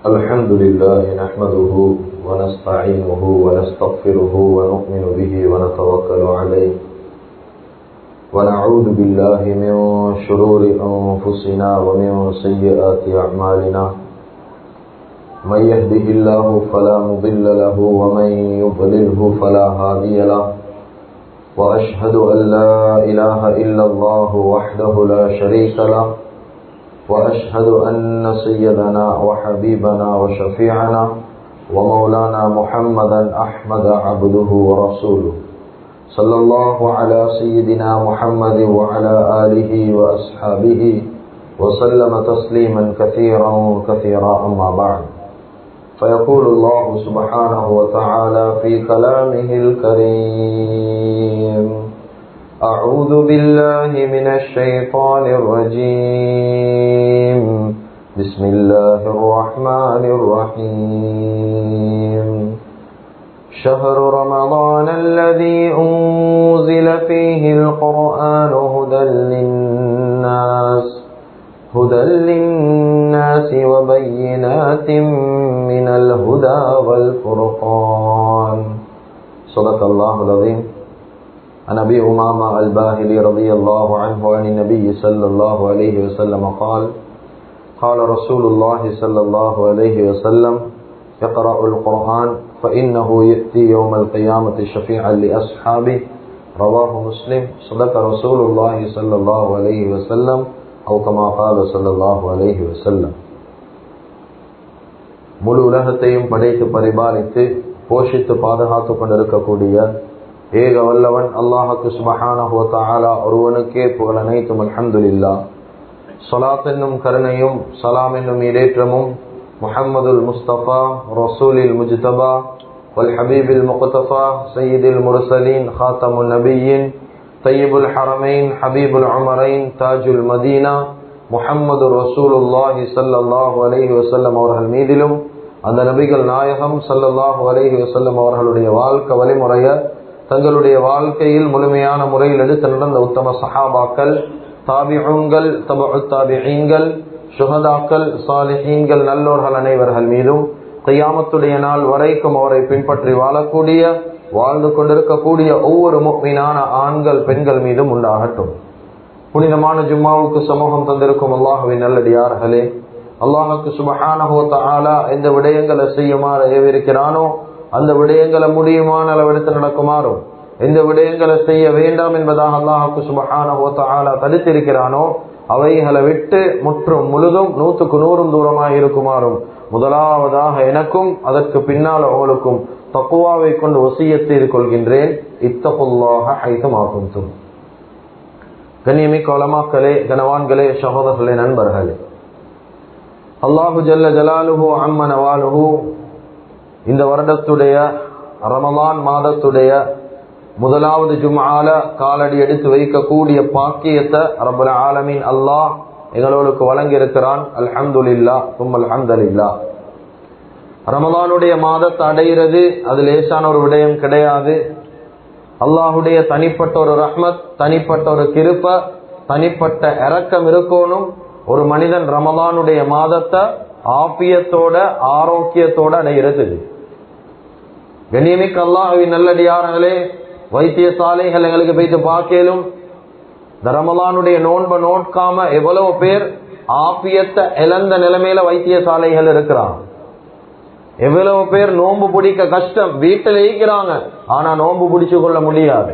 الحمد لله نحمده ونستعينه ونستغفره ونؤمن به ونتوكل عليه ونعوذ بالله من شرور أنفسنا ومن سيئات أعمالنا من يهده الله فلا مضل له ومن يضلله فلا هادي له وأشهد أن لا إله إلا الله وحده لا شريك له وأشهد أن سيدنا وحبيبنا وشفيعنا ومولانا محمدا أحمد عبده ورسوله صلى الله على سيدنا محمد وعلى آله وأصحابه وسلم تسليما كثيرا كثيرا أما بعد فيقول الله سبحانه وتعالى في كلامه الكريم أعوذ بالله من الشيطان الرجيم بسم الله الرحمن الرحيم شهر رمضان الذي أنزل فيه القرآن هدى للناس وبينات من الهدى والفرقان صدق الله العظيم. عن أبي أمامة الباهلي رضي الله عنه عن النبي صلى الله عليه وسلم قال قال رسول الله صلى الله عليه وسلم اقرأ القرآن فإنه يأتي يوم القيامة شفيعا لأصحابه رواه مسلم. صدق رسول الله صلى الله عليه وسلم أو كما قال صلى الله عليه وسلم. முழு உலகத்தையும் படைத்து பரிபாலித்து போஷித்து பாதுகாத்து கொண்டிருக்கக்கூடிய ஏக வல்லவன் அல்லாஹுக்கு சுப்ஹானஹு வ தஆலா ஒருவனுக்கே புகழ் அனைத்தும். அல்ஹம்துலில்லாஹ். ஸலாத் என்னும் கருணையும் சலாம் என்னும் இடேற்றமும் முஹம்மதுல் முஸ்தபா ரசூலில் முஜ்தபா வல் ஹபீபில் முக்தஃபா சய்யிதுல் முர்சலீன் ஹாத்தமுன் நபிய்யீன் தய்யிபுல் ஹரமைன் ஹபீபுல் உமரைன் தாஜுல் மதீனா முஹம்மது ரசூலுல்லாஹி ஸல்லல்லாஹு அலைஹி வஸல்லம் அவர்கள் மீதிலும் அந்த நபிகள் நாயகம் ஸல்லல்லாஹு அலைஹி வஸல்லம் அவர்களுடைய வாழ்க்கை வழிமுறைய தங்களுடைய வாழ்க்கையில் முழுமையான முறையில் எடுத்து நடந்த உத்தம சஹாபாக்கள், தாபிஊன்கள், தபஉ தாபிஈன்கள், ஷுஹதாக்கள், சாலிஹீன்கள், நல்லோர்கள் அனைவர்கள் மீதும் கியாமத்துடைய நாள் வரைக்கும் அவரை பின்பற்றி வாழக்கூடிய வாழ்ந்து கொண்டிருக்கக்கூடிய ஒவ்வொரு முஃமினான ஆண்கள் பெண்கள் மீதும் உண்டாகட்டும். புனிதமான ஜும்மாவுக்கு சமூகம் தந்திருக்கும் அல்லாஹ்வின் நல்லடியார்களே, அல்லாஹுக்கு சுப்ஹானஹு வ தஆலா எந்த விடயங்களை செய்யுமாறு ஏவிருக்கிறானோ அந்த விடயங்களை முடியுமான அளவெடுத்து நடக்குமாறும், எந்த விடயங்களை செய்ய வேண்டாம் என்பதாக அல்லாஹுக்கு சுப்ஹானஹு வ தஆலா தடுத்திருக்கிறானோ அவைகளை விட்டு முற்றும் முழுதும் 100க்கு 100 தூரமாக இருக்குமாறும் முதலாவதாக எனக்கும் அதற்கு பின்னால் அவளுக்கும் தக்வாவை கொண்டு வசியத் செய்து கொள்கின்றேன். இத்தகுல்லாஹ ஹைதுமா குன்தும். கண்ணியமிக்க உலமாக்களே, கனவான்களே, சகோதரர்களே, நண்பர்களே, அல்லாஹு ஜல்ல ஜலாலுஹு அம்ம நவாலுஹு இந்த வருடத்துடைய ரமலான் மாதத்துடைய முதலாவது ஜும்ஆல காலடி எடுத்து வைக்கக்கூடிய பாக்கியத்தை ரப்பல் ஆலமீன் அல்லாஹ் எங்களுக்கு வழங்கி இருக்கிறான். அல்ஹம்துலில்லாஹ் தும் அல்ஹம்துலில்லாஹ். ரமலானுடைய மாதத்தை அடைகிறது அது லேசான ஒரு விடயம் கிடையாது. அல்லாஹுடைய தனிப்பட்ட ஒரு ரஹ்மத், தனிப்பட்ட ஒரு கிருப, தனிப்பட்ட இரக்கம் இருக்கணும். ஒரு மனிதன் ரமலானுடைய மாதத்தை ஆபியத்தோட ஆரோக்கியத்தோட அடைகிறது. கண்ணியமிக்க அல்லாஹ்வின் நல்லடியார்களே, வைத்தியசாலைகள் எங்களுக்கு போயிட்டு பார்க்கலும். இந்த ரமலானுடைய நோன்பை நோட்காம எவ்வளவு பேர் ஆபியத்தை இழந்த நிலைமையில வைத்தியசாலைகள் இருக்கிறாங்க. எவ்வளவு பேர் நோன்பு பிடிக்க கஷ்டம், வீட்டில் இருக்கிறாங்க ஆனா நோன்பு பிடிச்சு கொள்ள முடியாது.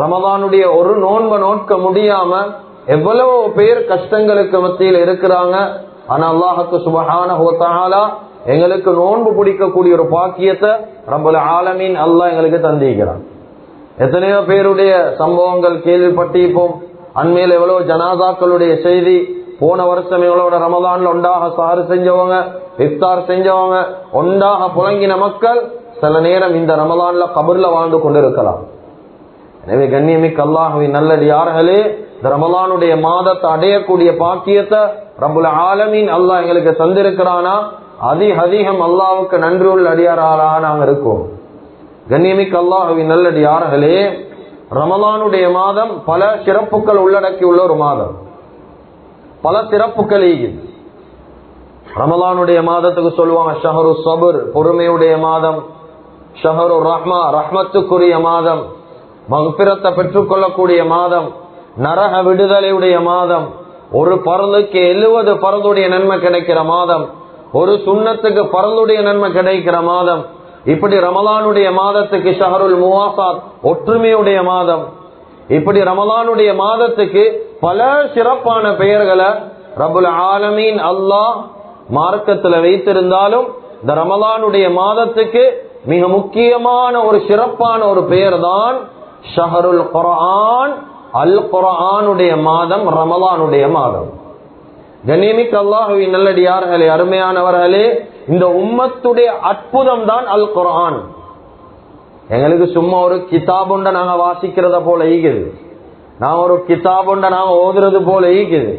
ரமலானுடைய ஒரு நோன்பை நோட்க முடியாம எவ்வளவு பேர் கஷ்டங்களுக்கு மத்தியில் இருக்கிறாங்க. ஆனா அல்லாஹுக்கு சுப்ஹானஹு வ தஆலா எங்களுக்கு நோன்பு பிடிக்கக்கூடிய ஒரு பாக்கியத்தை ரப்பல் ஆலமீன் அல்லாஹ் எங்களுக்கு தந்திருக்கிறான். எத்தனையோ பேருடைய சம்பவங்கள் கேள்விப்பட்டிருப்போம். அண்மையில் எவ்வளவு ஜனாதாக்களுடைய செய்தி. போன வருஷம் எவ்வளவு ரமலான்ல ஒன்றாக சாறு செஞ்சவங்க, இஃப்தார் செஞ்சவங்க, ஒன்றாக புழங்கின மக்கள் சில நேரம் இந்த ரமலான்ல கபர்ல வாழ்ந்து கொண்டிருக்கலாம். எனவே கண்ணியமிக்க அல்லாஹ்வின் நல்லடியார்களே, இந்த ரமலானுடைய மாதத்தை அடையக்கூடிய பாக்கியத்தை ரப்பல் ஆலமீன் அல்லாஹ் எங்களுக்கு தந்திருக்கிறானா, அதிகம் அல்லாஹ்வுக்கு நன்றி உள்ள அடியாராக நாங்கள் இருக்கோம். கண்ணியமிக்க அல்லாஹ்வின் நல்லடியார்களே, ரமலானுடைய மாதம் பல சிறப்புகள் உள்ளடக்கி உள்ள ஒரு மாதம். பல சிறப்புகள் ரமலானுடைய மாதத்துக்கு சொல்லுவாங்க ஷஹரு சபுர், பொறுமையுடைய மாதம். ஷஹரு ரஹ்மா, ரஹ்மத்துக்குரிய மாதம். மக்ஃபிரத்தை பெற்றுக்கொள்ளக்கூடிய மாதம். நரக விடுதலையுடைய மாதம். ஒரு பரலுக்கு 70 பரலுடைய நன்மை கிடைக்கிற மாதம். ஒரு சுன்னத்துக்கு பரலுடைய நன்மை கிடைக்கிற மாதம். இப்படி ரமலானுடைய மாதத்துக்கு ஷஹருல் முவாசாத், ஒற்றுமையுடைய மாதம். இப்படி ரமலானுடைய மாதத்துக்கு பல சிறப்பான பெயர்களை ரப்புல் ஆலமீன் அல்லாஹ் மார்க்கத்துல வைத்திருந்தாலும் இந்த ரமலானுடைய மாதத்துக்கு மிக முக்கியமான ஒரு சிறப்பான ஒரு பெயர் தான் ஷஹருல் குர்ஆன், அல் குர்ஆனுடைய மாதம், ரமலானுடைய மாதம். கண்ணியமிக்க அல்லாஹ்வின் நல்லடியார்களே, அருமையானவர்களே, இந்த உம்மத்துடைய அற்புதம் தான் அல் குர்ஆன். எங்களுக்கு சும்மா ஒரு கிதாபுண்ட நாங்க வாசிக்கிறத போல ஈகுது, நாங்க ஒரு கிதாபுண்ட நாங்க ஓதுறது போல ஈகுது.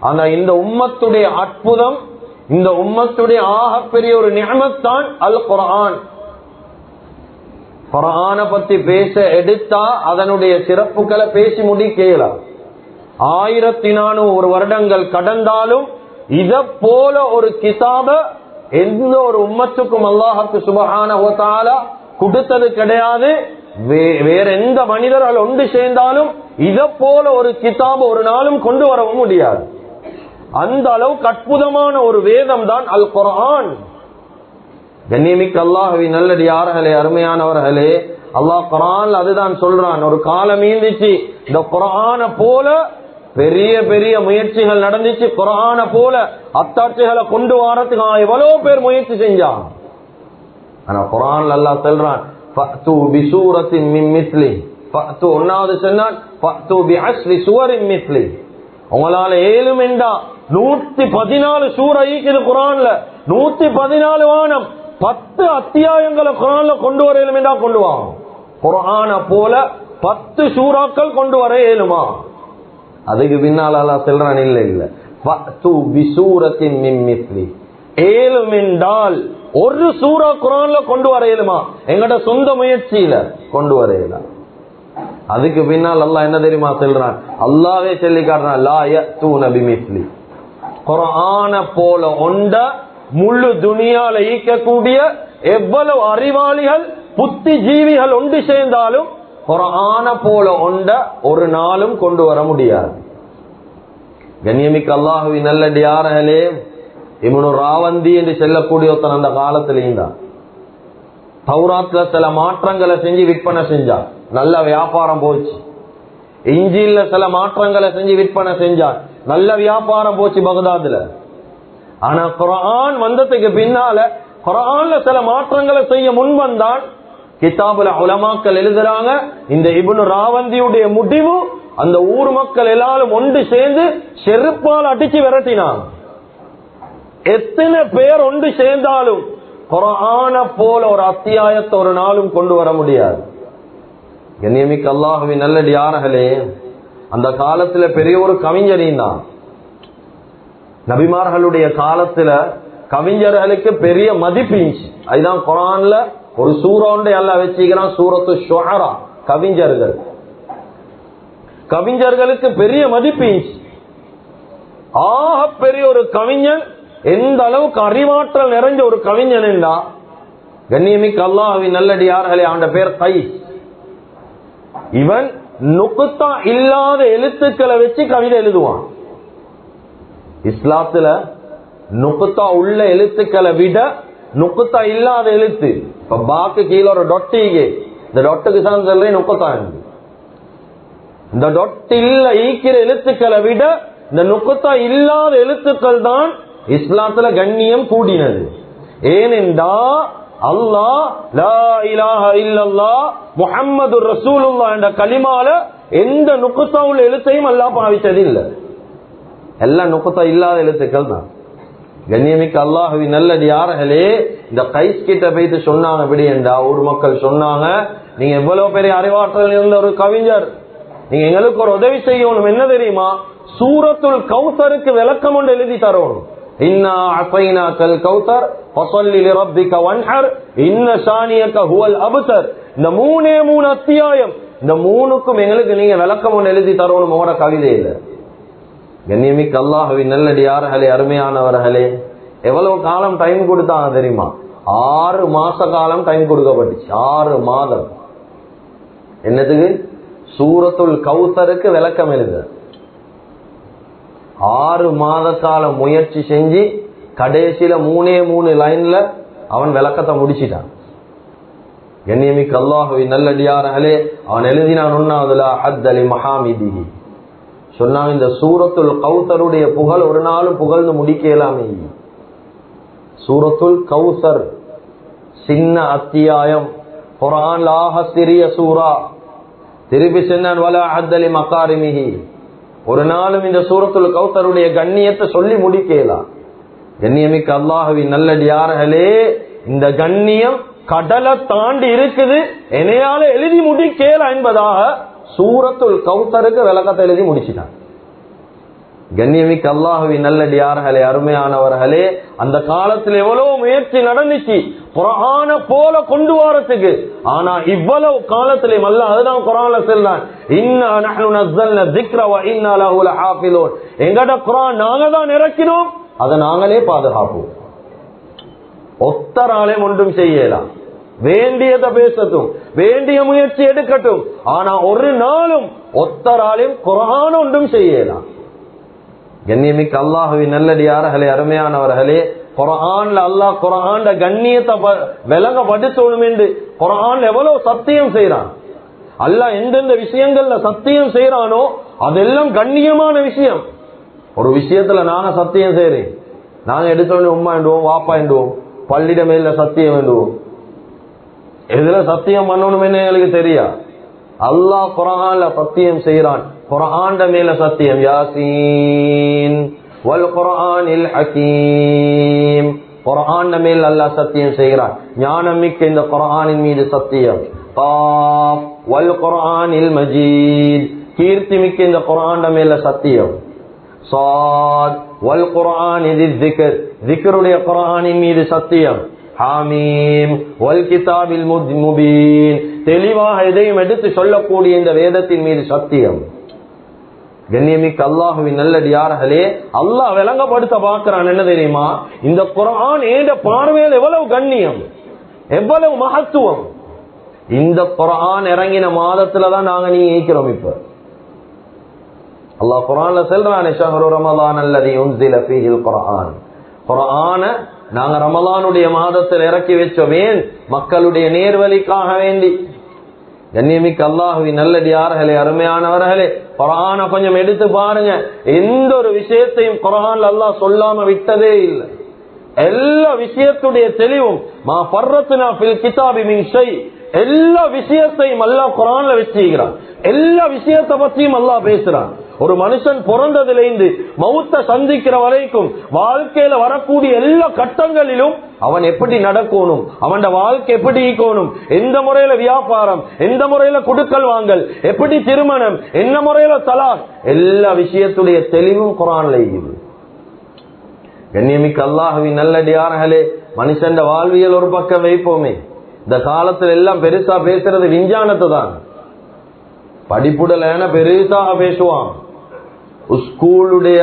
ஆனா இந்த உம்மத்துடைய அற்புதம், இந்த உம்மத்துடைய ஆகப்பெரிய ஒரு நிஅமத் தான் அல் குர்ஆன். குர்ஆன பத்தி பேச எடுத்தா அதனுடைய சிறப்புகளை பேசி முடிக்கலாம். 1400 வருடங்கள் கடந்தாலும் இத போல ஒரு கிதாப எந்த ஒரு உம்மத்துக்கும் அல்லாஹ்வுக்கு சுப்ஹானஹு வ தஆலா கொடுத்தது கிடையாது. வேற எந்த மனிதர்கள் ஒன்று சேர்ந்தாலும் இத போல ஒரு கிதாப ஒரு நாளும் கொண்டு வரவும் முடியாது. அந்த அளவுக்கு அற்புதமான ஒரு வேதம் தான் அல் குர்ஆன். கண்ணியமிக்க அல்லாஹ்வின் நல்லடியார்களே, அருமையானவர்களே, அல்லாஹ் குர்ஆன்ல அதுதான் சொல்றான். ஒரு காலம் ஈந்திச்சு இந்த குர்ஆனை போல பெரிய பெரிய முயற்சிகள் நடந்துச்சு. குர்ஆனை போல அத்தாட்சிகளை கொண்டு வரதுக்கு எவ்வளவு பேர் முயற்சி செஞ்சாங்க. ஆனா குர்ஆன்ல அல்லாஹ் சொல்றான் ஃபஅது பிசூரத்தின் மின் மிஸ்லி. ஃபஅது ஒன்னாவது சொன்னான் ஃபஅது பிஅஸ்ரி சுவரின் மிஸ்லி. உங்களால ஏழுமெண்டா 114 சூரா இருக்குது குர்ஆன்ல. 114 வானம் 10 அத்தியாயங்களை குர்ஆன்ல கொண்டு வர ஏழுமெண்டா கொண்டு வாங்க. குர்ஆனை போல 10 சூறாக்கள் கொண்டு வர ஏழுமா? அதுக்கு பின்னால் அல்லாஹ் சொல்றான் இல்ல இல்ல ஃபஅது பிசூரத்தின் மின் மிஸ்லி. ஏழுமெண்டால் ஒரு சூரா குர்ஆன்ல கொண்டு வர ஏழுமா? எங்கட சொந்த முயற்சியில கொண்டு வர ஏழா. அதுக்கு பின்னால் அல்லாஹ் என்ன தெரியுமா சொல்றான்? அல்லாஹ்வே சொல்லி காட்டுறான் லா யஅதூன பிமிஸ்லி. குர்ஆன போல ஒண்ட முழு துனியால ஈக்கக்கூடிய எவ்வளவு அறிவாளிகள் புத்திஜீவிகள் ஒன்று சேர்ந்தாலும் குர்ஆன போல ஒண்ட ஒரு நாளும் கொண்டு வர முடியாது. கண்ணியமிக்க அல்லாஹ்வின் நல்லடியார்களே, இப்னு ராவந்தி என்று சொல்லக்கூடிய ஒருத்தன் அந்த காலத்திலேயும் தான் தௌராத்ல சில மாற்றங்களை செஞ்சு விற்பனை செஞ்சார். நல்ல வியாபாரம் போச்சு. இஞ்சில்ல சில மாற்றங்களை செஞ்சு விற்பனை செஞ்சார். நல்ல வியாபாரம் போச்சு பகதாதுல. ஆனா குர்ஆன் வந்ததுக்கு பின்னால குர்ஆன்ல சில மாற்றங்களை செய்ய முன் வந்தான். கிதாபுல உலமாக்கள் எழுதுறாங்க, இந்த இப்னு ராவந்தியுடைய முடிவு அந்த ஊர் மக்கள் எல்லாரும் ஒன்று சேர்ந்து செருப்பால் அடிச்சு விரட்டினாங்க. எத்தனை பேர் ஒன்று சேர்ந்தாலும் குர்ஆன போல ஒரு அத்தியாயத்தை ஒரு நாளும் கொண்டு வர முடியாது. கண்ணியமிக்க அல்லாஹ்வின் நல்லடியார்களே, அந்த காலத்துல பெரிய ஒரு கவிஞரின் தான். நபிமார்களுடைய காலத்துல கவிஞர்களுக்கு பெரிய மதிப்பிச்சு. அதுதான் குர்ஆன்ல ஒரு சூறாண்டை அல்லாஹ் வச்சுக்கிறான், சூரத்து ஷுஅரா. கவிஞர்கள், கவிஞர்களுக்கு பெரிய மதிப்பிச்சு. ஆக பெரிய ஒரு கவிஞன், எந்த அளவுக்கு அறிவாற்றல் நிறைஞ்ச ஒரு கவிஞன் என்றா, கண்ணியமிக்க அல்லாஹ்வின் நல்லடியார்களே, அவன் பேர் கைஸ். இவன் நுக்தா இல்லாத எழுத்துக்களை வச்சு கவிதை எழுதுவான். இஸ்லாத்துல நுக்தா உள்ள எழுத்துக்களை விட நுக்தா இல்லாத எழுத்து, இப்ப பாக்கு கீழே ஒரு டொட்டிக்கு, இந்த டொட்டுக்கு தான் சொல்றேன் நுக்தா. இந்த டொட் இல்ல ஈக்கிற எழுத்துக்களை விட இந்த நுக்தா இல்லாத எழுத்துக்கள் தான் இஸ்லாத்துல கண்ணியம் கூடினது. ஏனென்றா அல்லாஹ் லா இலாஹ இல்லல்லாஹ் முஹம்மதுர் ரசூலுல்லாஹ் என்ற கலிமால எந்த நுக்தா உள்ள எழுத்தையும் அல்லாஹ் பாவிச்சது இல்லை. எல்லாம் நுக்தா இல்லாத எழுத்துக்கள் தான். கண்ணியமிக்க அல்லாஹ்வின் நல்லடியார்களே, இந்த கைஸ் கிட்ட போயிட்டு சொன்னாங்க, அப்படி என்றா ஊர் மக்கள் சொன்னாங்க, நீங்க எவ்வளவு பெரிய அறிவாற்றல் இருந்த ஒரு கவிஞர், நீங்க எங்களுக்கு ஒரு உதவி செய்யணும். என்ன தெரியுமா? சூரத்துல் கௌசருக்கு விளக்கம் ஒன்று எழுதி தரணும். இன்னா அஸைனாக்கல் கௌசர் ஃபஸல்லி லிரப்பிக வன்ஹர் இன்ன ஷானியக ஹுவல் அப்தர். இந்த 3 அத்தியாயம், இந்த 3க்கும் எங்களுக்கு நீங்க விளக்கம் ஒன்று எழுதி தரணும் உங்களோட கவிதையில. கண்ணியமிக்க அல்லாஹ்வின் நல்லடியார்களே, அருமையானவர்களே, எவ்வளவு காலம் டைம் கொடுத்தாங்க தெரியுமா? 6 மாச காலம் டைம் கொடுக்கப்பட்டுச்சு. 6 மாதம். என்னதுக்கு? சூரத்துல் கௌசருக்கு விளக்கம் எழுத 6 மாத காலம் முயற்சி செஞ்சு கடைசியில 3 லைன்ல அவன் விளக்கத்தை முடிச்சிட்டான். கண்ணியமிக்க அல்லாஹ்வின் நல்லடியார்களே, அவன் எழுதினான் ஒன்னாவதுல ஹத்தலி மஹாமிதிஹி. சொன்னான், இந்த சூரத்துல் கௌசருடைய புகழ் ஒரு நாளும் புகழ்ந்து முடிக்கலாமே. சூரத்துல் கௌசர் சின்ன அத்தியாயம், குர்ஆன்ல ஆக சிறிய சூரா. திருப்பி சொன்னான் வலா ஹத்தலி மகாரிமிஹி. ஒரு நாளும் இந்த சூரத்துல் கௌசருடைய கண்ணியத்தை சொல்லி முடிக்கலாம். கண்ணியமிக்க அல்லாஹ்வின் நல்லடியார்களே, இந்த கண்ணியம் கடலை தாண்டி இருக்குது, என்னையால எழுதி முடிக்கல என்பதாக சூரத்துல் கௌசருக்கு விளக்கத்தை எழுதி முடிச்சிட்டான். கண்ணியமிக்க அல்லாஹ்வின் நல்லடியார்களே, அருமையானவர்களே, அந்த காலத்தில் எவ்வளவு முயற்சி நடந்துச்சு குர்ஆன போல கொண்டு வரதுக்கு. ஆனா இவ்வளவு காலத்திலே அல்லாஹ் அதுதான் குர்ஆன்ல சொல்றான், இன்னா நஹ்னு நஸல்னா ذிக்ர வ இன்னா லஹு லஹாஃபிலூன். எங்கட குர்ஆன் நாங்க தான் இறக்கினோம், அதை நாங்களே பாதுகாப்போம். ஒத்தராலே ஒன்றும் செய்யலாம். வேண்டியதை பேசட்டும், வேண்டிய முயற்சி எடுக்கட்டும், ஆனா ஒரு நாளும் ஒத்தராலையும் குர்ஆன் ஒன்றும் செய்யலாம். கண்ணியமிக்க அல்லாஹ்வின் நல்லடியார்களே, அருமையானவர்களே, குர்ஆன்ல அல்லாஹ் குர்ஆன்ல கண்ணியத்தை விளங்கப்படுத்தணும் என்று குர்ஆன்ல எவ்வளவு சத்தியம் செய்யறான். அல்லாஹ் எந்தெந்த விஷயங்கள்ல சத்தியம் செய்யறானோ அதெல்லாம் கண்ணியமான விஷயம். ஒரு விஷயத்துல நாங்க சத்தியம் செய்யறேன், நாங்க எடுத்தோடனே உம்மா வேண்டுவோம், வாப்பா வேண்டுவோம், பள்ளிட மேல சத்தியம் வேண்டுவோம். எதுல சத்தியம் பண்ணணும் எங்களுக்கு தெரியா? அல்லாஹ் குர்ஆன்ல சத்தியம் செய்யறான். குர்ஆன் மேல சத்தியம், யாசீன் வல் குர்ஆனில் ஹகீம். குர்ஆன் மேல அல்லாஹ் சத்தியம் செய்யறான். ஞானம் மிக்க இந்த குர்ஆனின் மீது சத்தியம். காஃப் வல் குர்ஆனில் மஜீத். கீர்த்தி மிக்க இந்த குர்ஆன் மேல சத்தியம். ஸாத் வல் குர்ஆனில் ذிக்ர். ذிக்ருடைய குர்ஆனின் மீது சத்தியம். ஹாமீம் வல் கிதாபில் முபீன். தெளிவாக எதையும் எடுத்து சொல்லக்கூடிய இந்த வேதத்தின் மீது சத்தியம். கண்ணியமிக்க அல்லாஹ்வின் நல்லடியார்களே, அல்லாஹ் விளங்கப்படுத்த பார்க்கிறான். என்ன தெரியுமா? இந்த குர்ஆன் ஏண்ட பார்வையில் எவ்வளவு கண்ணியம், எவ்வளவு மகத்துவம். இந்த குர்ஆன் இறங்கின மாதத்துலதான் நாங்க நீங்க இருக்கிறோம். இப்ப அல்லாஹ் குர்ஆன்ல சொல்றானே, ஷஹ்ரு ரமலான் அல்லதி உன்ஸில ஃபீஹில் குர்ஆன். குர்ஆன நாங்க ரமலானுடைய மாதத்தில் இறக்கி வச்சோமேன் மக்களுடைய நேர்வழிக்காக வேண்டி. கண்ணியமிக்க அல்லாஹ்வின் நல்லடியார்களே, அருமையானவர்களே, குர்ஆன கொஞ்சம் எடுத்து பாருங்க. எந்த ஒரு விஷயத்தையும் குர்ஆன்ல அல்லாஹ் சொல்லாம விட்டதே இல்லை. எல்லா விஷயத்துடைய தெளிவும் மா ஃபர்ரத்னா ஃபில் கிதாபி மின் ஷை. எல்லா விஷயத்தையும் அல்லாஹ் குர்ஆன்ல வச்சிருக்கிறான். எல்லா விஷயத்தை பற்றியும் அல்லாஹ் பேசுறான். ஒரு மனுஷன் பிறந்ததிலிருந்து மௌத்த சந்திக்கிற வரைக்கும் வாழ்க்கையில வரக்கூடிய எல்லா கட்டங்களிலும் அவன் எப்படி நடக்கணும், அவன் வாழ்க்கை எப்படி ஈக்கணும், எந்த முறையில வியாபாரம், எந்த முறையில குடுக்கல் வாங்கல், எப்படி திருமணம், என்ன முறையில தலாக், எல்லா விஷயத்துடைய தெளிவும் குர்ஆன்ல இருக்குது. கண்ணியமிக்க அல்லாஹ்வின் நல்லடியார்களே, மனுஷன் வாழ்வியல் ஒரு பக்கம் வைப்போமே. இந்த காலத்துல எல்லாம் பெருசா பேசுறது விஞ்ஞானத்தை தான். படிப்புடல பெருசாக பேசுவான். ஸ்கூலுடைய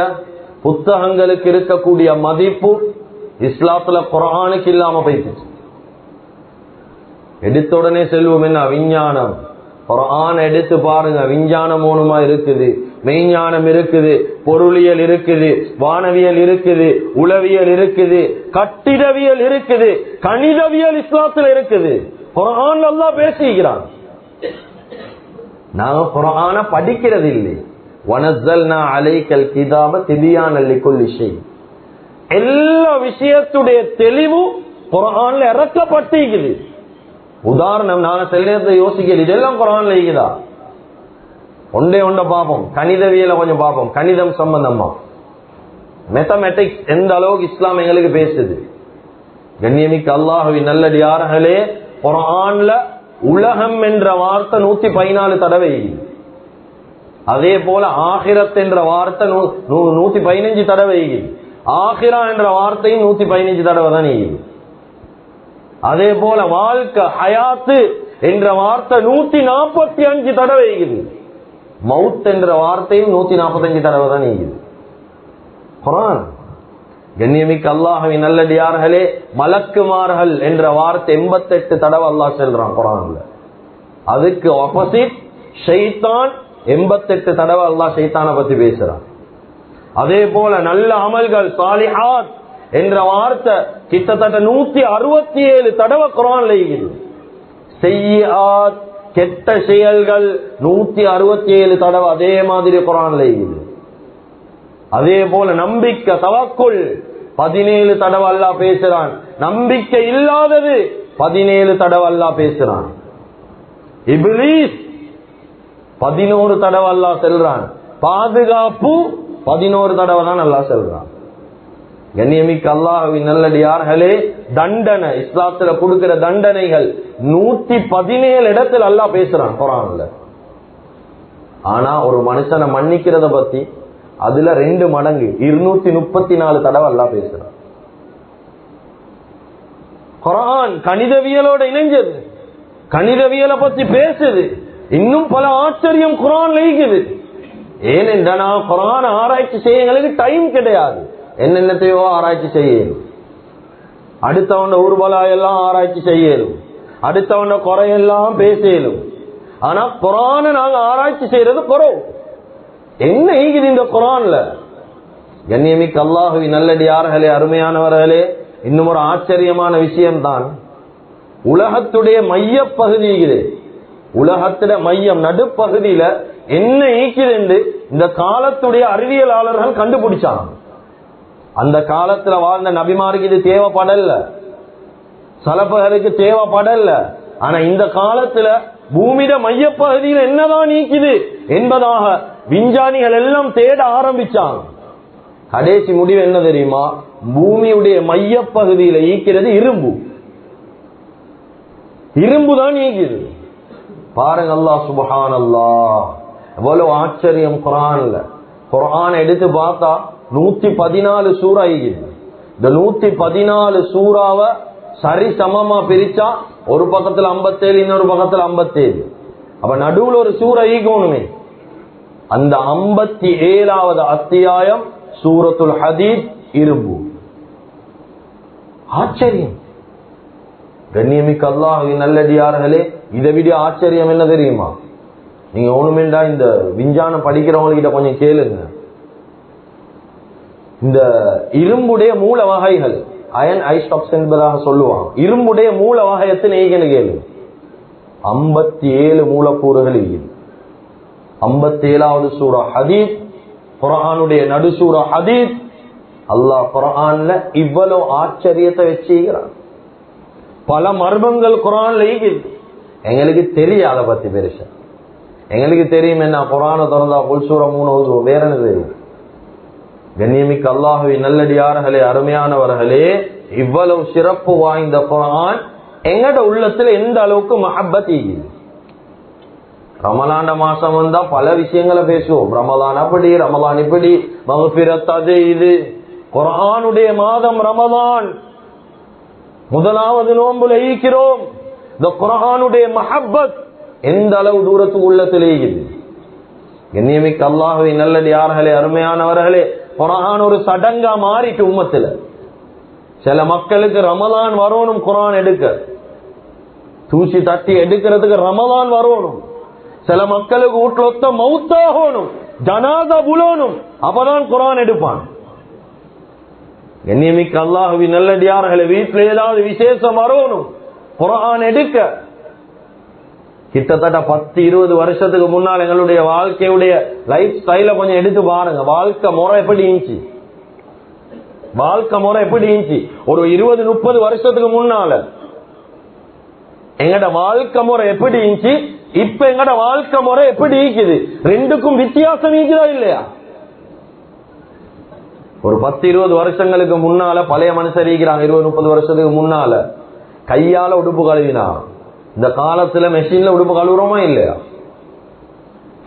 புத்தகங்களுக்கு இருக்கக்கூடிய மதிப்பு இஸ்லாத்துல குர்ஆனுக்கு இல்லாம போயிடுச்சு. எடுத்த உடனே செல்வம் என்ன விஞ்ஞானம். குர்ஆன் எடுத்து பாருங்க, விஞ்ஞானம் மூலமா இருக்குது, மெய்ஞானம் இருக்குது, பொருளியல் இருக்குது, வானவியல் இருக்குது, உளவியல் இருக்குது, கட்டிடவியல் இருக்குது, கணிதவியல் இஸ்லாத்துல இருக்குது. குர்ஆன் அல்லாஹ் பேசுகிறான். நாங்க குர்ஆனை படிக்கிறது இல்லை. வனஸல்னா அலைக்கல் கிதாப திபியானல் லிகுல்லி ஷை. எல்லா விஷயத்துடைய தெளிவு குர்ஆன்ல இறக்கப்பட்டிருக்குது. உதாரணம், நாங்க செல்றதை யோசிக்கிறது இதெல்லாம் குர்ஆன்ல இருக்குதா? ஒன்றே பாப்போம். கணிதவியல கொஞ்சம் பாப்போம். கணிதம் சம்பந்தமா மேத்தமேட்டிக்ஸ் எந்த அளவுக்கு இஸ்லாம் எங்களுக்கு பேசுது. கண்ணியமிக்க அல்லாஹ்வின் நல்லடியார்களே, குர்ஆன்ல உலகம் என்ற வார்த்தை 114 தடவை. அதே போல ஆகிரத் என்ற வார்த்தை 115 தடவை. ஆகிரா என்ற வார்த்தையும் 115 தடவை தான். அதே போல வாழ்க்கை ஹயாத்து என்ற வார்த்தை 145 தடவை. மவுத் என்ற வார்த்தையும் 145 தடவை தான். குர்ஆன் கண்ணியமிக்க அல்லாஹ்வின் நல்லடியார்களே, மலக்குமார்கள் என்ற வார்த்தை 88 தடவை அல்லாஹ் சொல்றான் குர்ஆன்ல. அதுக்கு ஆப்போசிட் ஷைத்தான் 88 தடவை அல்லாஹ் ஷைத்தானை பத்தி பேசுறான். அதே போல நல்ல அமல்கள் சாலிஹாத் என்ற வார்த்தை கிட்டத்தட்ட 167 தடவை குர்ஆன்ல இருக்குது. செய்யாத் கெட்ட செயல்கள் 167 தடவை அதே மாதிரி குர்ஆன்ல இருக்குது. அதே போல நம்பிக்கை தவக்குல் 17 தடவை அல்லாஹ் பேசுறான். நம்பிக்கை இல்லாதது 17 தடவை அல்லாஹ் பேசுறான். இப்லீஸ் 11 தடவை அல்லாஹ் சொல்றான். பாதுகாப்பு 11 தடவை தான் அல்லாஹ் சொல்றான். கண்ணியமிக்க அல்லாஹ்வின் நல்லடியார்களே, தண்டனை இஸ்லாத்துல கொடுக்கிற தண்டனைகள் 117 இடத்துல அல்லாஹ் பேசுறான் குர்ஆன்ல. ஆனா ஒரு மனுஷனை மன்னிக்கிறத பத்தி அதுல 2 மடங்கு 234 தடவை அல்லாஹ் பேசுறான். குர்ஆன் கணிதவியலோட இணைஞ்சது, கணிதவியலை பத்தி பேசுது. இன்னும் பல ஆச்சரியம் குர்ஆன்ல இருக்குது. ஏனென்றா குர்ஆன் ஆராய்ச்சி செய்ய எங்களுக்கு டைம் கிடையாது. என்னென்னத்தையோ ஆராய்ச்சி செய்யணும், அடுத்தவன ஊர்வலா எல்லாம் ஆராய்ச்சி செய்யணும், அடுத்தவன குறையெல்லாம் பேசலும். ஆனா குர்ஆன நாங்க ஆராய்ச்சி செய்யறது குறவு. என்ன ஈகுது இந்த குர்ஆன்ல? கண்ணியமிக்க அல்லாஹ்வின் நல்லடியார்களே, அருமையானவர்களே, இன்னும் ஒரு ஆச்சரியமான விஷயம்தான், உலகத்துடைய மைய பகுதி இருக்குது. உலகத்துல மையம் நடுப்பகுதியில என்ன ஈக்குது என்று இந்த காலத்துடைய அறிவியலாளர்கள் கண்டுபிடிச்சாங்க. அந்த காலத்துல வாழ்ந்த நபிமாருக்கு இது தேவைப்படல, சலபகருக்கு தேவைப்படல. ஆனா இந்த காலத்துல பூமியிட மையப்பகுதியில் என்னதான் நீக்குது என்பதாக விஞ்ஞானிகள் எல்லாம் தேட ஆரம்பிச்சாங்க. கடைசி முடிவு என்ன தெரியுமா? பூமியுடைய மையப்பகுதியில ஈக்கிறது இரும்பு. இரும்பு தான் ஈக்குது. பாருங்க, அல்லாஹ் சுப்ஹானல்லாஹ், எவ்வளவு ஆச்சரியம் குர்ஆன்ல. குர்ஆன் எடுத்து பார்த்தா 114 சூரா ஈக்குது. இந்த 114 சூறாவை சரி சமமா பிரிச்சா ஒரு பக்கத்துல 57, இன்னொரு பக்கத்துல 57. அப்ப நடுவுல ஒரு சூரா ஈக்கணுமே. அந்த 57வது அத்தியாயம் சூரத்துல் ஹதீத், இரும்பு. ஆச்சரியம். கண்ணியமிக்க அல்லாஹ்வின் நல்லடியார்களே, இதை விட ஆச்சரியம் என்ன தெரியுமா? நீங்க ஒண்ணுமேண்டா இந்த விஞ்ஞானம் படிக்கிறவங்ககிட்ட கொஞ்சம் கேளுங்க. இந்த இரும்புடைய மூல வகைகள் அயன் ஐஸ்டாக்ஸ் என்பதாக சொல்லுவாங்க. இரும்புடைய மூல வகை எத்தனை கேளு? 57 மூலக்கூறுகள் இருக்குது. 57வது சூரா ஹதீத், குர்ஆனுடைய நடு சூரா ஹதீத். அல்லாஹ் குர்ஆன்ல இவ்வளவு ஆச்சரியத்தை வச்சுக்கிறான். பல மர்மங்கள் குர்ஆன்ல இருக்குது. எங்களுக்கு தெரியும் அதை பத்தி பெருசா. எங்களுக்கு தெரியும் என்ன, குர்ஆனை திறந்தா குல் சூரா 3 வேற என்ன தெரியும்? கண்ணியமிக்க அல்லாஹ்வின் நல்லடியார்களே, அருமையானவர்களே, இவ்வளவு சிறப்பு வாய்ந்த குர்ஆன் எங்கட உள்ளத்துல எந்த அளவுக்கு மஹப்பத் இருக்குது. ரமலான் மாசம் வந்தா பல விஷயங்களை பேசுவோம். ரமலான் அப்படி, ரமலான் இப்படி, மக்ஃபிரத் அது இது. குர்ஆனுடைய மாதம் ரமலான், முதலாவது நோன்புல ஈக்கிறோம். இந்த குர்ஆனுடைய மஹப்பத் எந்த அளவு தூரத்துக்கு உள்ளத்திலே இருக்குது. கண்ணியமிக்க அல்லாஹ்வின் நல்லடியார்களே, அருமையானவர்களே, குர்ஆன் ஒரு சடங்கா மாறிட்டு உம்மத்துல. சில மக்களுக்கு ரமலான் வரணும் குர்ஆன் எடுக்க, தூசி தட்டி எடுக்கிறதுக்கு ரமலான் வரணும். சில மக்களுக்கு வீட்டுல ஒத்த மௌத்தாகணும், ஜனாதா புலணும், அப்பதான் குர்ஆன் எடுப்பான். கண்ணியமிக்க அல்லாஹ்வின் நல்லடியார்களே, வீட்டுல ஏதாவது விசேஷம் வரணும், குர்ஆன் எடுக்க. கிட்டத்தட்ட 10-20 வருஷத்துக்கு முன்னால் எங்களுடைய வாழ்க்கையுடைய லைஃப் ஸ்டைல கொஞ்சம் எடுத்து பாருங்க. வாழ்க்கை முறை எப்படி இருந்துச்சு? வாழ்க்கை முறை எப்படி இருந்துச்சு? ஒரு 20-30 வருஷத்துக்கு முன்னால எங்கட வாழ்க்கை முறை எப்படி இருந்துச்சு, இப்ப எங்கட வாழ்க்கை முறை எப்படி இருக்குது? ரெண்டுக்கும் வித்தியாசம் இருக்குதா இல்லையா? ஒரு 10-20 வருஷங்களுக்கு முன்னால பழைய மனுஷர் இருக்கிறாங்க. 20-30 வருஷத்துக்கு முன்னால கையால உடுப்பு கழுவினா. இந்த காலத்துல மெஷின்ல உடுப்பு கழுவுறோமா இல்லையா?